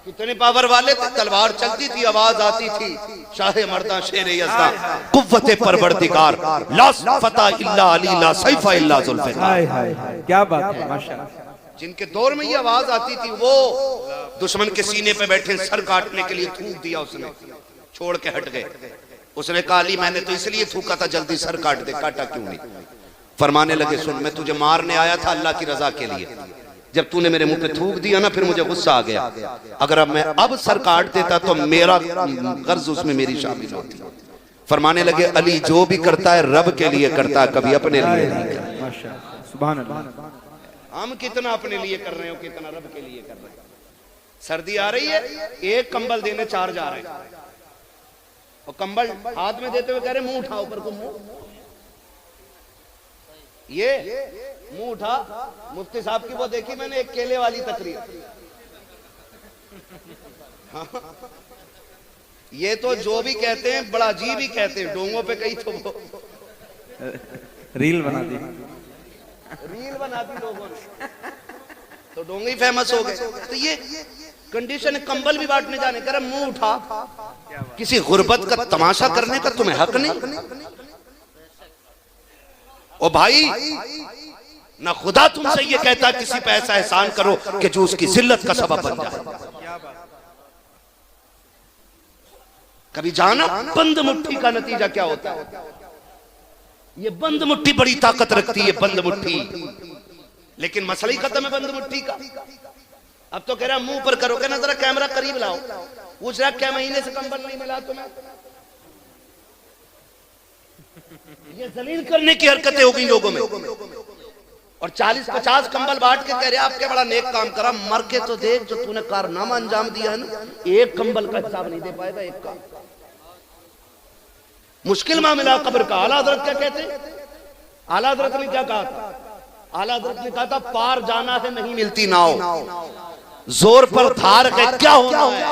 कितने पावर वाले थे, तलवार चलती थी, आवाज आती थी, शाहे मर्दा शेर यज़्दा, कुव्वते परवरदिगार, ला फता इल्ला अली, ला सैफा इल्ला जुल्फ़िकार। क्या बात है, माशाअल्लाह। जिनके दौर में ये आवाज आती थी, वो दुश्मन के सीने पे बैठे सर काटने के लिए थूक दिया, उसने छोड़ के हट गए। उसने कहा अली मैंने तो इसलिए थूका था, जल्दी सर काट दे। काटा क्यों नहीं? फरमाने लगे सुन, मैं तुझे मारने आया था अल्लाह की रजा के लिए, जब तूने मेरे मुंह पे थूक दिया ना, फिर मुझे गुस्सा आ गया। अगर अब मैं अब सर काट देता तो मेरा गर्ज उसमें मेरी शामिल होती। फरमाने लगे अली जो भी करता है रब के लिए करता है, कभी अपने लिए नहीं करता। सुभान अल्लाह। हम कितना अपने लिए कर रहे हो, कितना रब के लिए कर रहे हैं। सर्दी आ रही है, एक कंबल देने 4 जा रहे हैं, और कंबल हाथ में देते हुए कह रहे मुंह उठाओ, ऊपर को मुंह, ये मुंह उठा। मुफ्ती साहब की वो देखी मैंने, एक केले वाली तकरीर। ये तो जो भी कहते हैं बड़ा अजीब ही कहते हैं, डोंगों पे कहीं तो वो रील बना दी। रील बना दी लोगों ने, तो डोंगे ही फेमस हो गए। तो ये कंडीशन है। कंबल भी बांटने जाने कर मुंह उठा, किसी गुर्बत का तमाशा करने का तुम्हें हक नहीं। ओ भाई, ना खुदा तुमसे ये कहता किसी पे ऐसा एहसान करो कि जो उसकी जिल्लत का सबब बन जाए। कभी जाना बंद मुट्ठी का नतीजा क्या होता है? ये बंद मुट्ठी बड़ी ताकत रखती है, बंद मुट्ठी। लेकिन मसला ही खत्म है बंद मुट्ठी का। अब तो कह रहा मुंह पर करो, कहना जरा कैमरा करीब लाओ। पूछ रहा क्या महीने से कंबल नहीं मिला तुम्हें? ये जलील करने की हरकतें हो गई लोगों में। और 40-50 कंबल बांट के कह रहे आप क्या बड़ा नेक काम करा। मर के तो देख, जो तूने कारनामा अंजाम दिया है ना, एक कंबल का हिसाब नहीं दे पाएगा एक का। मुश्किल मामला कब्र का। आला हजरत क्या कहते हैं? आला हजरत ने क्या कहा था? आला हजरत ने कहा था पार जाना है नहीं मिलती नाव, जोर पर धार है क्या होना है।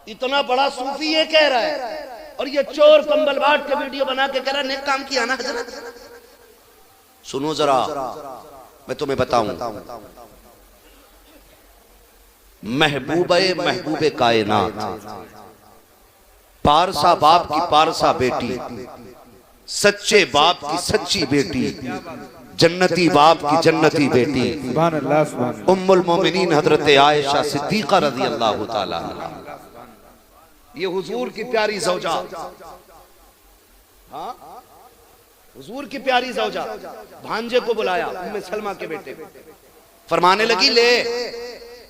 इतना बड़ा सूफी ये कह रहा है, और ये चोर कंबल बांट के वीडियो बना के कह रहा है नेक काम किया ना हजरत। सुनो जरा, मैं तुम्हें बताऊं, महबूबे कायनात, पारसा बाप की पारसा बेटी, सच्चे बाप की सच्ची बेटी, जन्नती बाप की जन्नती बेटी, उम्मुल मोमिनीन हजरत आयशा सिद्दीका रज़ी अल्लाह ताला अन्हा, ये हुजूर की प्यारी ज़ौजा, हाँ हुजूर की प्यारी ज़ौजा, भांजे को बुलाया उम्मे सलमा के बेटे, फरमाने लगी ले,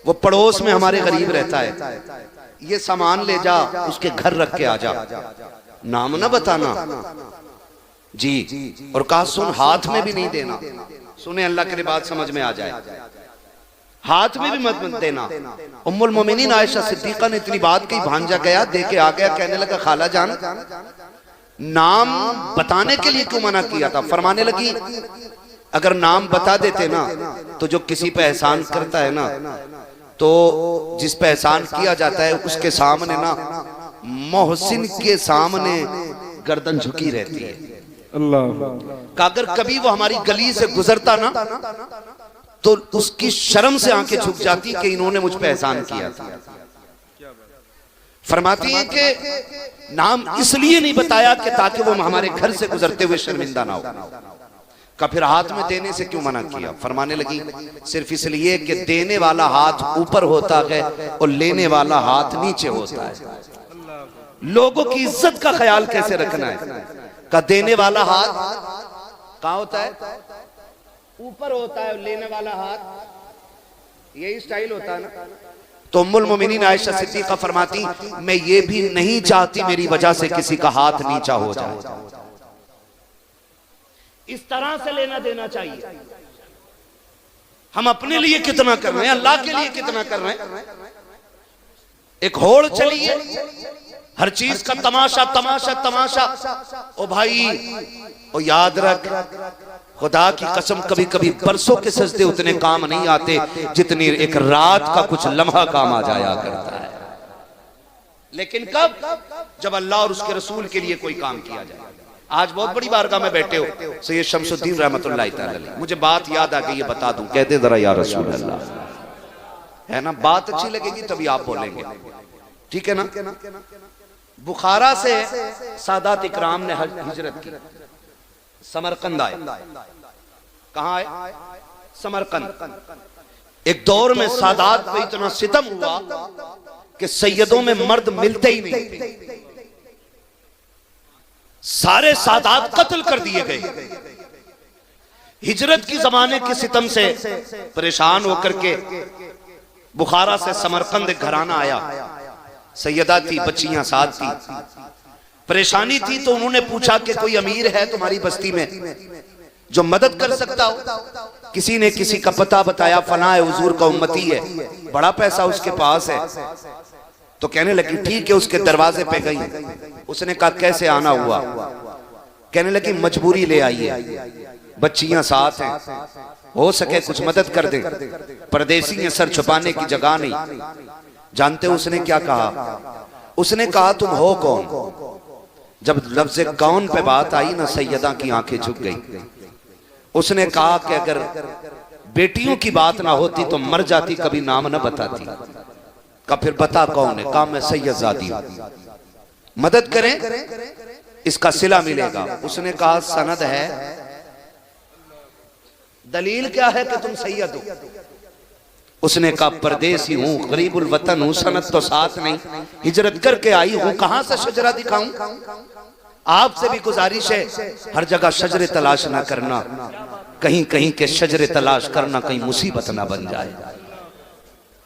वो पड़ोस में हमारे गरीब रहता है, ये सामान ले जा, उसके घर रख के आ जा, नाम ना बताना जी। और कहा सुन, हाथ में भी नहीं देना। सुने, अल्लाह के लिए बात समझ में आ जाए, हाथ में भी मत देना। उम्मुल मोमिनीन आयशा सिद्दीका ने इतनी बात कही, भांजा गया, दे के आ गया, कहने लगा खाला जान, नाम बताने के लिए क्यों मना किया था? फरमाने लगी अगर नाम बता देते ना, तो जो किसी पे एहसान करता है ना, तो जिस पे एहसान किया जाता है उसके सामने ना, मोहसिन के सामने गर्दन झुकी रहती है। अल्लाह, अगर कभी वो हमारी गली से गुजरता ना, तो उसकी शर्म से आंखें झुक जाती कि इन्होंने मुझ पे एहसान किया था। फरमाती है कि नाम इसलिए नहीं बताया कि ताकि वो हमारे घर से गुजरते हुए शर्मिंदा ना हो। का फिर हाथ में देने से क्यों मना किया? फरमाने लगी सिर्फ इसलिए कि देने वाला हाथ ऊपर होता है और लेने वाला हाथ नीचे होता है। लोगों की इज्जत का ख्याल कैसे रखना है? का देने वाला हाथ कहाँ होता है? ऊपर होता है, लेने वाला हाथ, यही स्टाइल होता है ना। तो उम्मुल मोमिनीन आयशा सिद्दीका फरमाती मैं ये भी नहीं चाहती मेरी वजह से किसी का हाथ नीचा हो जाए। इस तरह से लेना देना चाहिए। हम अपने लिए कितना कर रहे हैं, अल्लाह के लिए कितना कर रहे हैं? एक होड़ चली है, हर चीज का तमाशा तमाशा तमाशा। ओ भाई, ओ याद रख, खुदा की कसम कभी कभी बरसों के सजदे उतने काम नहीं आते जितनी एक रात का कुछ लम्हा काम आ जाया करता है। लेकिन कब? जब अल्लाह और उसके रसूल के लिए कोई काम किया जाए। आज बहुत बड़ी बारगाह में बैठे हो सैयद शमसुद्दीन रहमतुल्लाह तआला अलैह, मुझे बात याद आ गई, ये बता दूं, कहते जरा या रसूल अल्लाह, है ना? बात अच्छी लगेगी तभी आप बोलेंगे, ठीक है ना? बुखारा से सादात इकराम ने हिजरत की, समरकंद आए। कहां आए? समरकंद। एक दौर में सादात पे इतना सितम हुआ कि सैयदों में मर्द मिलते ही नहीं, सारे सादात कत्ल कर दिए गए। हिजरत की जमाने के सितम से परेशान होकर के बुखारा से समरकंद एक घराना आया। सैयदा थी, बच्चियां साथ थी, परेशानी थी। तो उन्होंने पूछा कि कोई अमीर है तुम्हारी बस्ती में जो मदद कर सकता हो? किसी ने किसी का पता बताया, फला है, हुजूर का उम्मती है, बड़ा पैसा उसके पास है। तो कहने लगी ठीक है, उसके दरवाजे पे गई। उसने कहा कैसे आना हुआ? कहने लगी मजबूरी ले आई है, बच्चियां साथ हैं, हो सके कुछ मदद कर दे, परदेसी है, सर छुपाने की जगह नहीं। जानते हो उसने क्या कहा? उसने कहा तुम हो कौन? जब लफ्ज़ कौन पे बात आई ना, सैयदा की आंखें झुक गई। उसने कहा कि अगर बेटियों की बात ना होती तो मर जाती, कभी नाम ना बताती। कहा फिर बता कौन है? कहा मैं सैयदजादी हूं, मदद करें, इसका सिला मिलेगा। उसने कहा सनद है, दलील क्या है कि तुम सैयद हो? उसने कहा परदेसी हूं, गरीबुल वतन हूं, सनद तो साथ नहीं, हिजरत करके आई हूं, कहां से शजरा दिखाऊं? आपसे भी गुजारिश है, हर जगह शजरे तलाश ना करना, कहीं कहीं के शजरे तलाश करना कहीं मुसीबत ना बन जाए।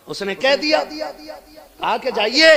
उसने कह दिया आके जाइए,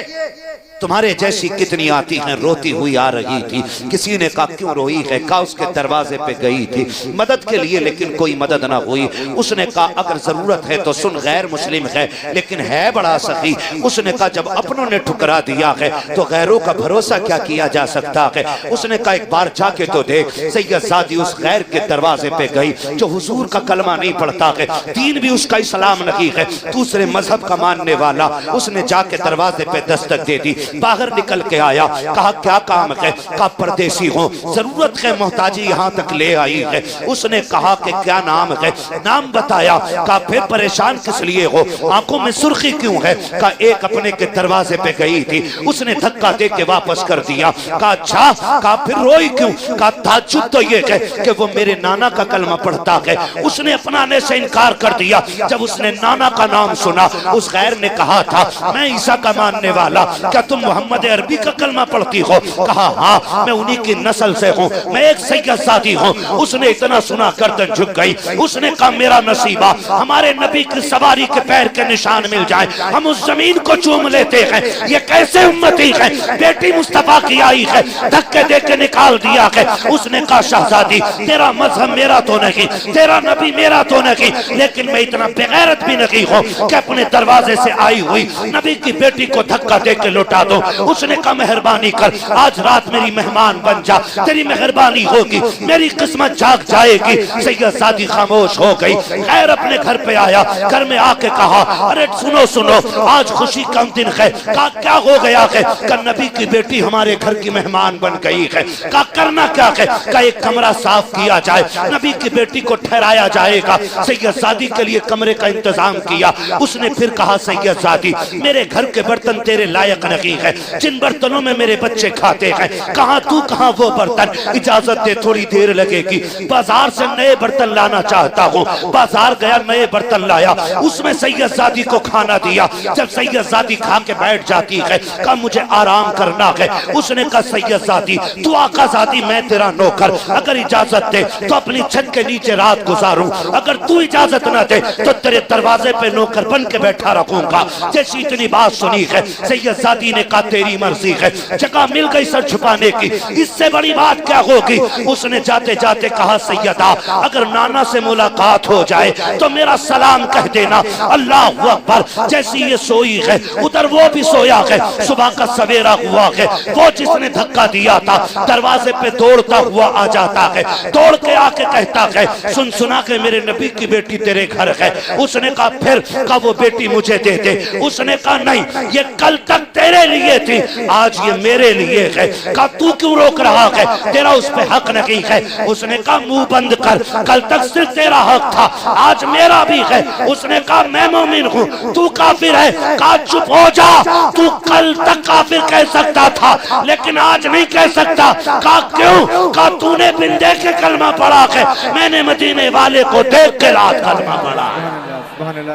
तुम्हारे जैसी कितनी आती हैं, रोती हुई आ रही थी। किसी ने कहा क्यों रोई है? कहा उसके दरवाजे पे गई थी मदद के लिए, लेकिन कोई मदद ना हुई। उसने कहा अगर जरूरत है तो सुन, गैर मुस्लिम है लेकिन है बड़ा सखी। उसने कहा जब अपनों ने ठुकरा दिया है तो गैरों का भरोसा क्या किया जा सकता है? उसने कहा एक बार जाके तो देख। सैयदजादी उस गैर के दरवाजे पे गई जो हुजूर का कलमा नहीं पढ़ता है, दीन भी उसका इस्लाम नहीं है, दूसरे मजहब का मानने वाला। उसने जाके दरवाजे पे दस्तक दे दी, बाहर निकल के आया, कहा क्या काम है? कहा परदेसी हो, जरूरत है, मोहताजी यहाँ तक ले आई है। उसने कहा कि क्या नाम है? नाम बताया। कहा फिर परेशान किस लिए हो, आंखों में सुर्खी क्यों है? कहा एक अपने के दरवाजे पे गई थी, उसने धक्का दे के वापस कर दिया। कहा अच्छा, कहा फिर रोई क्यों? कहा ताज्जुब तो ये है कि वो मेरे नाना का कलमा पढ़ता है, उसने अपनाने से इनकार कर दिया। जब उसने नाना का नाम सुना, उस गैर ने कहा था मैं ईसा का मानने वाला, क्या तुम मोहम्मद अरबी का कलमा पढ़ती हो? कहा हाँ, मैं उन्हीं की नस्ल से हूँ, मैं एक सैयदजादी हूँ। उसने इतना सुना गर्दन झुक गई। उसने कहा मेरा नसीबा हमारे नबी की सवारी के पैर के निशान मिल जाए, हम उस जमीन को चूम लेते हैं। ये कैसे उम्मती है, बेटी मुस्तफा की आई है, धक्के दे के निकाल दिया है। उसने कहा शहजादी तेरा मजहब मेरा तो नहीं, तेरा नबी मेरा तो नहीं, लेकिन मैं इतना बेगैरत भी नहीं हूँ कि अपने दरवाजे से आई हुई नबी की बेटी को धक्का दे के लौटा दो। उसने कहा मेहरबानी कर, आज रात मेरी मेहमान बन जा, तेरी मेहरबानी होगी, मेरी किस्मत जाग जाएगी। सैयदजादी खामोश हो गई। खैर अपने घर पे आया, घर में आके कहा अरे सुनो सुनो, आज खुशी का दिन है। कहा क्या हो गया है? कहा नबी की बेटी हमारे घर की मेहमान बन गई है। कहा करना क्या है? कहा एक कमरा साफ किया जाए, नबी की बेटी को ठहराया जाएगा। सैयदजादी के लिए कमरे का इंतजाम किया। उसने फिर कहा सैयदजादी मेरे घर के बर्तन तेरे लायक नहीं है, जिन बर्तनों में मेरे बच्चे खाते हैं, कहां तू कहां वो बर्तन, इजाजत दे थोड़ी देर लगेगी, बाजार से नए बर्तन लाना चाहता हूँ। बाजार गया, नए बर्तन लाया, उसमें सैयदजादी को खाना दिया। जब सैयदजादी खा के बैठ जाती है, कहा मुझे आराम करना है। उसने कहा सैयदजादी तू आकाजादी, मैं तेरा नौकर, अगर इजाजत दे तो अपनी छत के नीचे रात गुजारूं, अगर तू इजाजत ना दे तो तेरे दरवाजे पे नौकर बन के बैठा रखूंगा। जैसी इतनी बात सुनी है, सैयदजादी ने कहा तेरी मर्जी है, जगह मिल गई सर छुपाने की, इससे बड़ी बात क्या होगी? उसने जाते जाते कहा सैयदा अगर नाना से मुलाकात हो जाए तो मेरा सलाम कह देना। अल्लाह अकबर। जैसी ये सोई है उधर वो भी सोया है। सुबह का सवेरा हुआ है, वो जिसने धक्का दिया था दरवाजे पे दौड़ता हुआ आ जाता है, दौड़ के आके कहता है सुन सुना के मेरे नबी की बेटी तेरे घर है। उसने कहा फिर? कहा वो बेटी मुझे दे दे। उसने कहा नहीं, ये कल तक तेरे लिए थी, आज ये मेरे लिए है। कहा तू क्यों रोक रहा है, तेरा उस पे हक नहीं है। उसने कहा मुंह बंद कर, कल तक सिर्फ तेरा हक था, आज मेरा भी है। उसने कहा मैं मोमिन हूँ, तू काफिर है। कहा चुप हो जा, तू कल तक काफिर कह सकता था लेकिन आज नहीं कह सकता। कहा क्यों? कहा तूने बिन देखे कलमा पढ़ा है, मैंने मदीने वाले को देख के रात कलमा पढ़ा।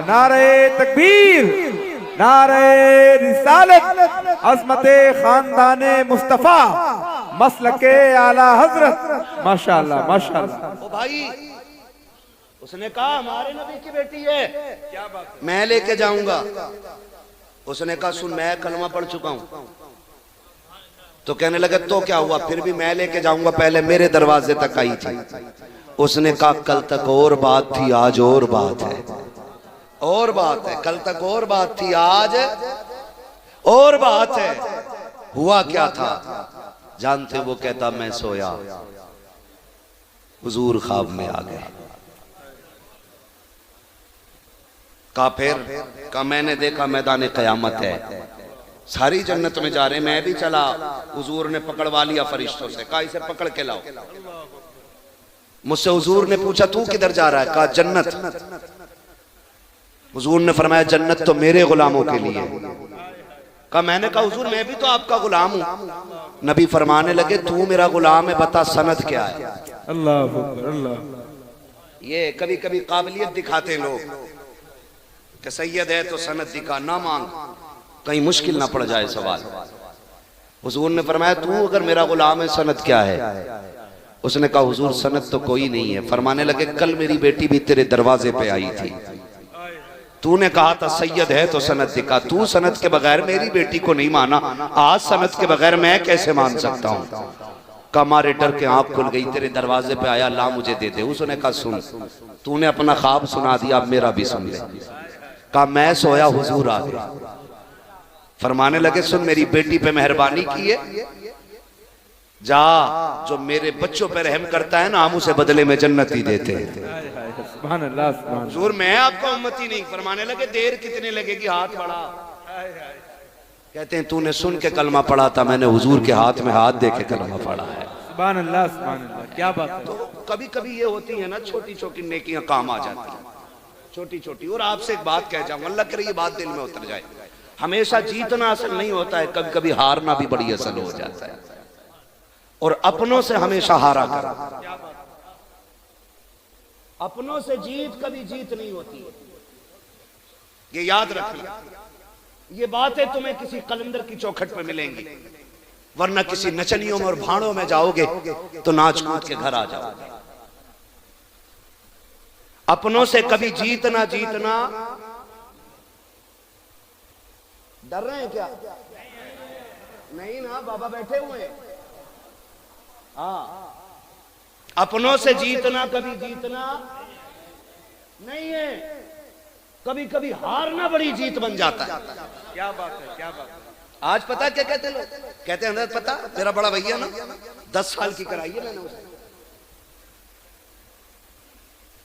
नारे तकबीर, नारे रिसालत, अज़मते खानदाने मुस्तफा, मसलके आला हजरत। माशाअल्लाह माशाअल्लाह। ओ भाई, उसने कहा हमारे नबी की बेटी है, क्या बात, मैं लेके जाऊंगा। उसने कहा सुन मैं कलमा पढ़ चुका हूं। तो कहने लगे तो क्या हुआ, फिर भी मैं लेके जाऊंगा, पहले मेरे दरवाजे तक आई थी। उसने कहा कल तक और बात थी, आज और बात है, और बात है। कल तक और बात थी, आज और बात है। हुआ क्या था जानते? वो कहता मैं सोया, हुजूर ख्वाब में आ गए। कहा फिर? कहा मैंने देखा मैदान क़यामत है, सारी जन्नत में जा रहे, मैं भी चला, हुजूर ने पकड़वा लिया फरिश्तों से, कहा इसे पकड़ के लाओ। मुझसे हुजूर ने पूछा तू किधर जा रहा है, कहा जन्नत। हुजूर ने फरमाया जन्नत तो मेरे गुलामों के लिए। कहा मैंने कहा हुजूर मैं भी तो आपका गुलाम हूं। नबी फरमाने लगे तू मेरा गुलाम है, बता सनद क्या है। अल्लाह अकबर, अल्लाह। ये कभी कभी काबिलियत दिखाते हैं लोग कि सैयद है तो सनद दिखा, ना मांग, कहीं मुश्किल ना पड़ जाए सवाल। हुजूर ने फरमाया तू अगर मेरा गुलाम है सनद क्या है। उसने कहा हुजूर सनद तो कोई नहीं है। फरमाने लगे कल मेरी बेटी भी तेरे दरवाजे पे आई थी, तूने कहा था सैयद है तो सनद दिखा, तू सनद के बगैर मेरी बेटी को नहीं माना, आज सनद के बगैर मैं कैसे मान सकता हूँ। कमारे डर के आंख खुल गई, तेरे दरवाजे पे आया, ला मुझे दे दे। उसने कहा सुन तूने अपना ख्वाब सुना दिया, अब मेरा भी सुन ले। कहा मैं सोया हुजूर आ गए। फरमाने लगे सुन मेरी बेटी पे मेहरबानी की है, जा जो मेरे बच्चों पे रहम करता है ना हम उसे बदले में जन्नत ही देते हैं। सुभान अल्लाह, सुभान हुजूर मैं आपका उम्मती नहीं। फरमाने लगे देर कितने लगेगी, हाथ बढ़ा। कहते हैं तूने सुन के कलमा पढ़ा था, मैंने हुजूर के हाथ में हाथ दे के कलमा पढ़ा है। सुभान अल्लाह, सुभान अल्लाह, क्या बात है। तो कभी कभी ये होती है ना छोटी छोटी नेकियां काम आ जाती हैं, छोटी छोटी। और आपसे एक बात कह जाऊं, अल्लाह करे ये बात दिल में उतर जाए, हमेशा जीतना असल नहीं होता है, कभी कभी हारना भी बड़ी असल हो जाता है। और अपनों से हमेशा हारा करो, अपनों से जीत कभी जीत नहीं होती, ये याद रखना। ये बातें तुम्हें किसी कलंदर की चौखट पे मिलेंगी, वरना किसी नचनियों में और भाड़ों में जाओगे तो नाच कूद के घर आ जाओगे। अपनों से कभी जीतना जीतना। डर रहे हैं क्या? नहीं ना, बाबा बैठे हुए हैं। हाँ, अपनों से जीतना कभी जीतना नहीं है, कभी कभी हारना बड़ी जीत बन जाता है। क्या बात है, क्या बात है। आज पता क्या कहते लोग, कहते हैं पता मेरा बड़ा भैया ना 10 साल की कराई है मैंने उसे,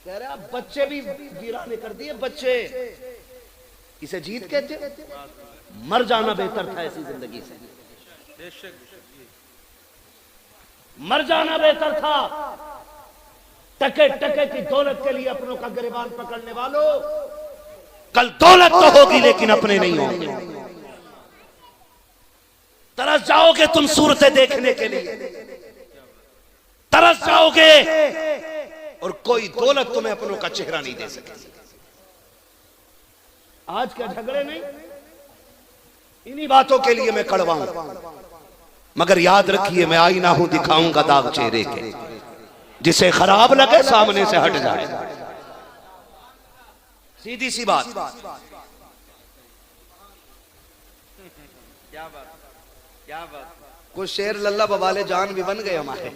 कह रहे आप बच्चे भी वीराने कर दिए बच्चे, इसे जीत कहते। मर जाना बेहतर था ऐसी जिंदगी से, मर जाना बेहतर था। टके टके की दौलत के लिए अपनों का गिरबान पकड़ने वालों, कल दौलत तो होगी लेकिन अपने नहीं होंगे। तरस जाओगे तुम सूरतें देखने के लिए, तरस जाओगे और कोई दौलत तुम्हें अपनों का चेहरा नहीं दे सकेगी। आज के झगड़े नहीं, इन्हीं बातों के लिए मैं कड़वा हूं, मगर याद रखिए मैं आईना हूं, दिखाऊंगा दाग चेहरे के, जिसे खराब लगे सामने से हट जाए। सीधी सी बात। क्या बात, क्या बात। कुछ शेर लल्ला बवाले जान भी बन गए हमारे।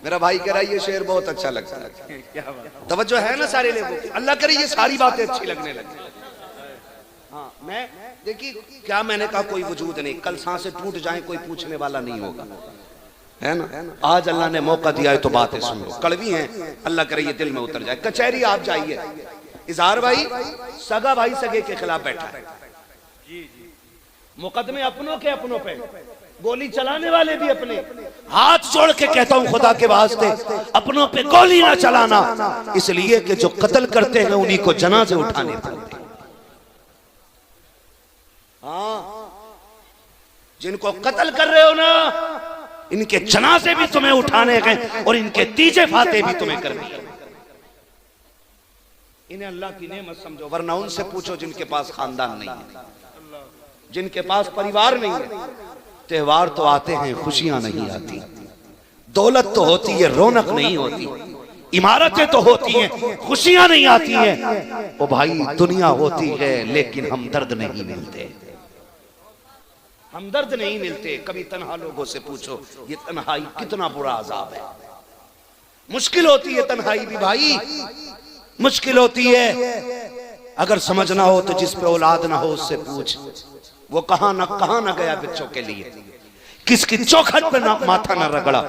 मेरा भाई कह रहा है ये शेर बहुत अच्छा लगता है। क्या बात। तवज्जो है ना सारे लोगों की, अल्लाह करे ये सारी बातें अच्छी लगने लगी। हाँ, मैं देखिए क्या मैंने कहा कोई वजूद नहीं, कल सांसें टूट जाएं कोई पूछने वाला नहीं होगा, है ना। आज अल्लाह ने मौका दिया है तो बातें सुन लो, कड़वी हैं, अल्लाह करे ये दिल में उतर जाए। कचहरी आप जाइए, इजहार भाई सगा भाई सगे के खिलाफ बैठा है, मुकदमे अपनों के अपनों पे, गोली चलाने वाले भी अपने। हाथ जोड़ के कहता हूं खुदा के वास्ते अपनों पे गोली ना चलाना, इसलिए कि जो कत्ल करते हैं उन्हीं को जनाजे उठाने पड़ते हैं। हाँ, जिनको कत्ल कर रहे हो ना इनके जनाजे भी तुम्हें उठाने हैं और इनके तीजे फाते भी तुम्हें करने हैं। इन्हें अल्लाह की नेमत समझो, वरना उनसे पूछो जिनके पास खानदान नहीं है, जिनके पास परिवार नहीं है। त्योहार तो आते हैं, खुशियां नहीं आती, दौलत तो होती है, रौनक नहीं होती, इमारतें तो होती हैं, खुशियां नहीं आती हैं। ओ भाई दुनिया होती है लेकिन हमदर्द नहीं मिलते, हमदर्द नहीं मिलते। कभी तन्हा लोगों से पूछो ये तन्हाई कितना बुरा अजाब है। मुश्किल होती है तन्हाई भी भाई, मुश्किल होती है। अगर समझना हो तो जिस पे औलाद ना हो उससे पूछ, वो कहां ना गया बच्चों के लिए, किसकी चौखट पे ना माथा ना रगड़ा,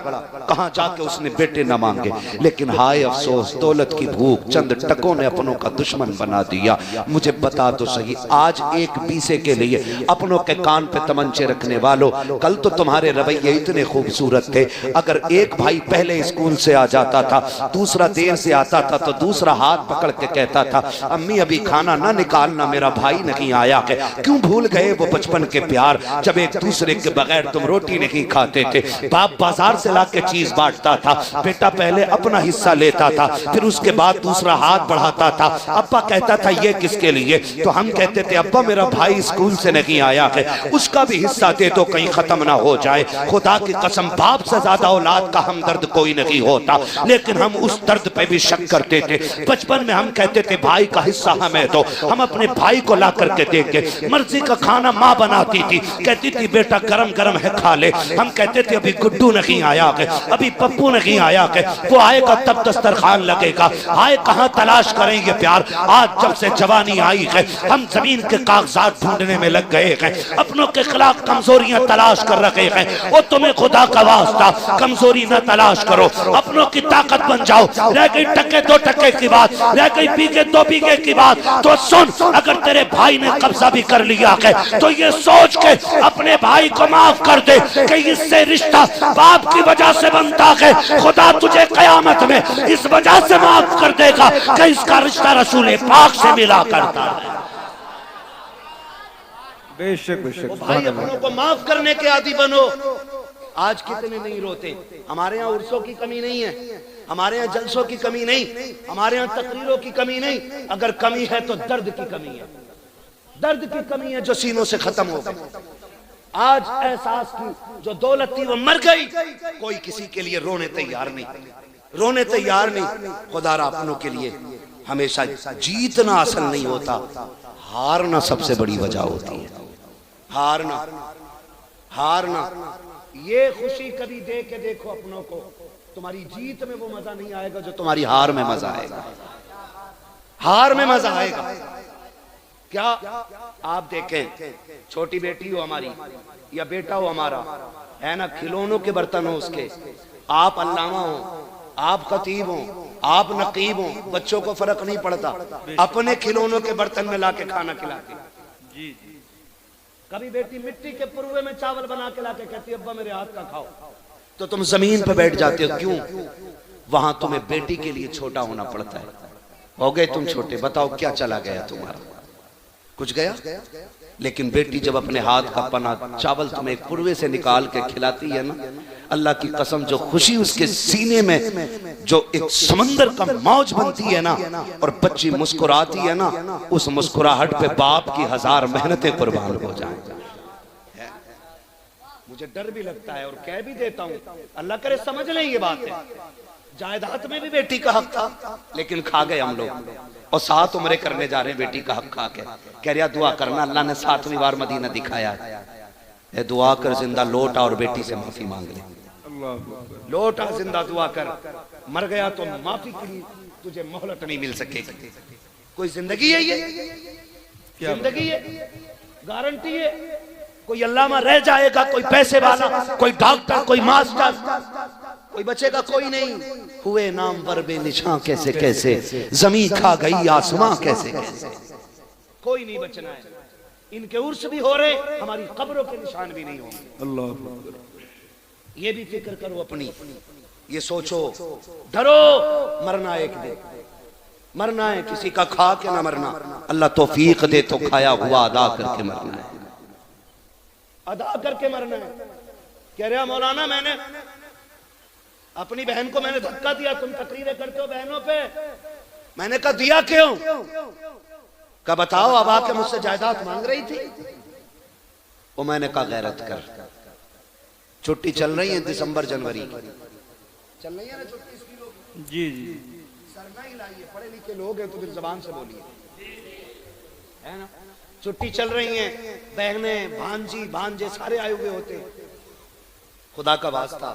कहां जाके उसने बेटे ना मांगे। लेकिन हाय अफसोस, दौलत की भूख चंद टकों ने अपनों का दुश्मन बना दिया। मुझे बता दो सही, आज एक बीसे के लिए अपनों के कान पे तमंचे रखने वालों, कल तो तुम्हारे रवैये इतने खूबसूरत थे। अगर एक भाई पहले स्कूल से आ जाता था, दूसरा देर से आता था, तो दूसरा हाथ पकड़ के कहता था अम्मी अभी खाना ना निकालना, मेरा भाई नहीं आया है। क्यों भूल गए वो बचपन के प्यार, जब एक दूसरे के बगैर तुम रोटी नहीं खाते थे। बाप बाजार से लाके चीज बांटता था, बेटा पहले अपना हिस्सा लेता था, फिर उसके बाद दूसरा हाथ बढ़ाता था। अब्बा कहता था ये किसके लिए, तो हम कहते थे अब्बा मेरा भाई स्कूल से नहीं आया है, उसका भी हिस्सा दे दो कहीं खत्म ना हो जाए। खुदा की कसम, बाप से ज्यादा औलाद का हमदर्द कोई नहीं होता, लेकिन हम उस दर्द पे भी शक करते थे। बचपन में हम कहते थे भाई का हिस्सा हमें दो, हम अपने भाई को ला करके देंगे। मर्जी का खाना माँ बनाती थी, कहती थी बेटा गरम गरम है खा ले। हम कहते थे अभी गुड्डू नहीं आया है, अभी पप्पू नहीं आया है, वो आएगा तब दस्तरखान लगेगा। आए कहाँ तलाश करेंगे प्यार। आज जब से जवानी आई है, हम जमीन के कागजात ढूंढने में लग गए हैं, अपनों के खिलाफ कमजोरियां तलाश कर रखे हैं। वो तुम्हें खुदा का वास्ता कमजोरी न तलाश करो, अपनों की ताकत बन जाओ। रह गई टके दो टके की बात, रह गई बीघे दो बीघे की बात, तो सुन, अगर तेरे भाई ने कब्जा भी कर लिया है तो ये सोच के अपने भाई को माफ कर दे कि इससे रिश्ता बाप की वजह से बनता है। खुदा तुझे कयामत में इस वजह से माफ कर देगा कि इसका रिश्ता रसूल पाक से मिला करता है। बेशक बेशक। भाई अपनों को माफ करने के आदी बनो। आज कितने नहीं रोते। हमारे यहाँ उर्सों की कमी नहीं है, हमारे यहाँ जलसों की कमी नहीं, हमारे यहाँ तकरीरों की कमी नहीं। अगर कमी है तो दर्द की कमी है, दर्द की कमी है जो सीनों से खत्म हो गई। आज एहसास की जो दौलत थी वो मर गई, कोई किसी के लिए रोने तैयार नहीं, रोने तैयार नहीं। खुदारा अपनों के लिए हमेशा जीतना असल नहीं होता, हारना सबसे बड़ी वजह होती है। हारना, हारना। ये खुशी कभी दे के देखो अपनों को, तुम्हारी जीत में वो मजा नहीं आएगा जो तुम्हारी हार में मजा आएगा। हार में मजा आएगा। क्या आप देखें, छोटी बेटी हो हमारी या बेटा हो हमारा, है ना, खिलौनों के बर्तन हो उसके, आप अल्लामा हो, आप खतीब हो, आप नकीब हो, बच्चों को फर्क नहीं पड़ता, अपने खिलौनों के बर्तन में लाके खाना खिलाते। जी जी। कभी बेटी मिट्टी के पुरवे में चावल बना के लाके कहती है अब्बा मेरे हाथ का खाओ, तो तुम जमीन पे बैठ जाते हो। क्यों? वहां तुम्हें बेटी के लिए छोटा होना पड़ता है। हो गए तुम छोटे, बताओ क्या चला गया तुम्हारा? कुछ गया? लेकिन बेटी जब अपने हाथ का पना चावल तुम्हें पुरवे से निकाल के खिलाती है ना, अल्लाह की कसम जो खुशी उसके सीने में जो एक समंदर का मौज बनती है ना, और बच्ची मुस्कुराती है ना, उस मुस्कुराहट पे बाप की 1000 मेहनतें कुर्बान हो जाएं। मुझे डर भी लगता है और कह भी देता हूँ, अल्लाह करे समझ लें ये बात है। जायदाद में भी बेटी का हक था, लेकिन खा गए हम लोग, और 7 उम्रें करने जा रहे हैं बेटी का हक खा के। कह रहा दुआ करना, अल्लाह ने 7वीं बार मदीना दिखाया है, दुआ कर जिंदा लौट आ और बेटी से माफी मांग ले। लौट आ जिंदा दुआ कर, मर गया तो माफी के लिए तुझे मोहलत नहीं मिल सकेगी। कोई जिंदगी है ये? जिंदगी है? गारंटी है? कोई अल्लामा रह जाएगा, कोई पैसे वाला, कोई डॉक्टर, कोई मास्टर, कोई बचेगा? कोई नहीं। हुए नाम पर बेनिशां कैसे कैसे, जमीन खा गई आसमां कैसे कैसे, कोई नहीं बचना है। इनके उर्स भी हो रहे, हमारी कब्रों के निशान भी नहीं होंगे। अल्लाह, ये भी फिक्र करो अपनी, ये सोचो, डरो, मरना एक दिन, मरना है, किसी का खा के ना मरना। अल्लाह तौफीक दे तो खाया हुआ अदा करके मरना है, अदा करके मरना है। कह रहा मौलाना मैंने अपनी बहन को मैंने धक्का दिया, तुम तकरीरें करते हो बहनों पे। मैंने कहा दिया क्यों? कहा बताओ, अब आके मुझसे जायदाद मांग रही थी। वो मैंने कहा गैरत कर, छुट्टी चल रही है दिसंबर जनवरी चल रही है ना छुट्टी इसकी लोग। जी जी, सरना ही लाइए, पढ़े लिखे लोग हैं तो फिर जबान से बोलिए, है ना। छुट्टी चल रही है, बहनें भांजी भांजे सारे आए हुए होते। खुदा का वास्ता,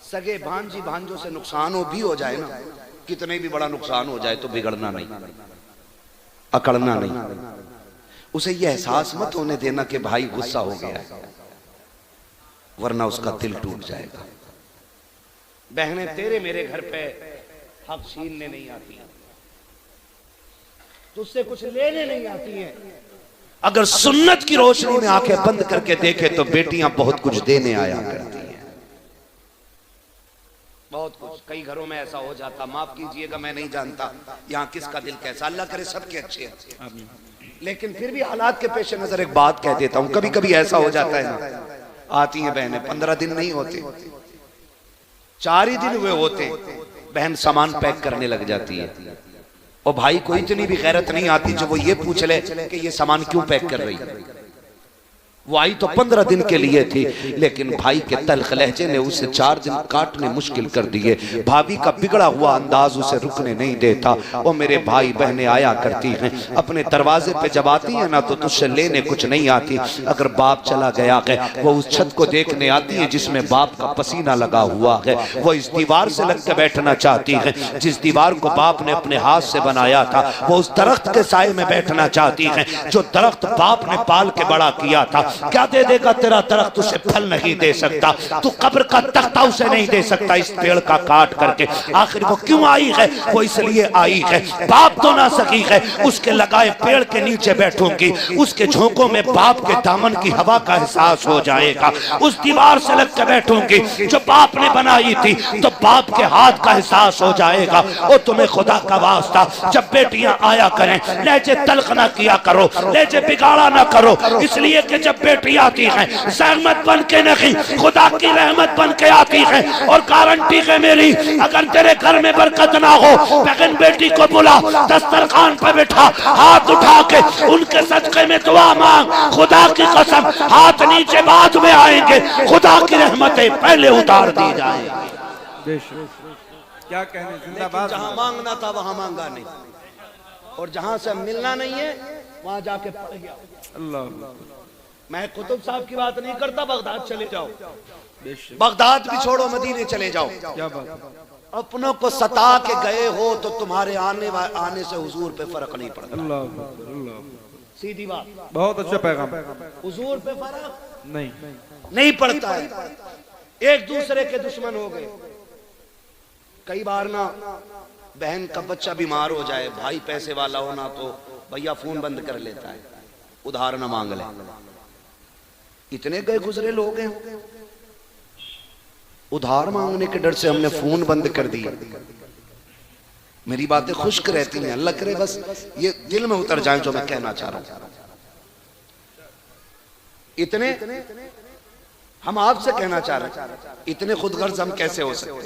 सगे भांजी भांजों से नुकसान हो भी हो जाए ना, कितने भी बड़ा नुकसान हो जाए तो बिगड़ना नहीं, अकड़ना नहीं। उसे यह एहसास मत होने देना कि भाई गुस्सा हो गया है। वरना उसका दिल टूट जाएगा। बहनें तेरे मेरे घर पे हक छीनने नहीं आती, तुझसे कुछ लेने नहीं आती हैं। अगर सुन्नत की रोशनी में आंखें बंद करके देखे तो बेटियां बहुत कुछ देने आया करती हैं, बहुत कुछ। कई घरों में ऐसा हो जाता, माफ कीजिएगा मैं नहीं जानता यहाँ किसका दिल कैसा, अल्लाह करे सबके अच्छे अच्छे, लेकिन फिर भी हालात के पेश नजर एक बात कह देता हूं। कभी कभी ऐसा हो जाता है ना, आती हैं बहनें, 15 दिन नहीं होते, 4 ही दिन हुए होते, बहन सामान पैक करने लग जाती है, और भाई को इतनी भी गैरत नहीं आती जो वो ये पूछ ले कि ये सामान क्यों पैक कर रही है। वो आई तो 15 दिन के लिए थी, लेकिन भाई के तल्ख लहजे ने उसे 4 दिन काटने मुश्किल कर दिए। भाभी का बिगड़ा हुआ अंदाज उसे रुकने नहीं देता। वो मेरे भाई बहनें आया करती हैं, अपने दरवाजे पे जब आती हैं ना तो तुझसे लेने कुछ नहीं आती। अगर बाप चला गया है, वो उस छत को देखने आती है जिसमें बाप का पसीना लगा हुआ है। वो इस दीवार से लग के बैठना चाहती है जिस दीवार को बाप ने अपने हाथ से बनाया था। वो उस दरख्त के साए में बैठना चाहती है जो दरख्त बाप ने पाल के बड़ा किया था। क्या दे देगा तेरा दरख्त, उसे फल नहीं दे सकता, तू कब्र का तख्ता उसे नहीं दे सकता इस पेड़ का काट करके। आखिर वो क्यों आई है, वो इसलिए आई है बाप तो ना सकी है, उसके लगाए पेड़ के नीचे बैठूंगी, उसके झोंकों में बाप के दामन की हवा का एहसास हो जाएगा। उस दीवार से लग के बैठूंगी जो बाप ने बनाई थी, तो बाप के हाथ का एहसास हो जाएगा। और तुम्हें खुदा का वास्ता, जब बेटियां आया करें लहजे तल्ख ना किया करो, लहजे बिगाड़ा ना करो, इसलिए कि जब बेटी आती है सहमत बन के नहीं, खुदा की रहमत बन के आती है। और गारंटी है मेरी, अगर तेरे घर में बरकत ना हो, बहन बेटी को बुला, दस्तरखान पर बैठा, हाथ उठा के उनके सदके में दुआ मांग। खुदा की कसम, हाथ नीचे बाद में आएंगे, खुदा की रहमतें पहले उतार दी जाएंगी। क्या कहने, जिंदाबाद। जहां मांगना था वहां मांगा नहीं, और जहां से मिलना नहीं है वहां जाके पड़ गया। अल्लाह, मैं कुतुब साहब की बात नहीं करता, बगदाद चले जाओ, बगदाद भी छोड़ो, मदीने चले जाओ। क्या बात। अपनों को सता के गए हो तो तुम्हारे आने से हुजूर पे फर्क नहीं पड़ता। अल्लाह अल्लाह, सीधी बात, बहुत अच्छा पैगाम। हुजूर पे फर्क नहीं पड़ता है। एक दूसरे के दुश्मन हो गए। कई बार ना बहन का बच्चा बीमार हो जाए, भाई पैसे वाला हो ना तो भैया फोन बंद कर लेता है, उधार ना मांग ले। इतने गए गुजरे लोग हैं, उधार मांगने के डर से हमने फोन बंद कर दिया। मेरी बातें खुश्क रहती हैं, अल्लाह करे बस ये दिल में उतर जाए जो मैं कहना चाह रहा हूं। इतने हम आपसे कहना चाह रहे हैं, इतने खुदगर्ज हम कैसे हो सकते हैं।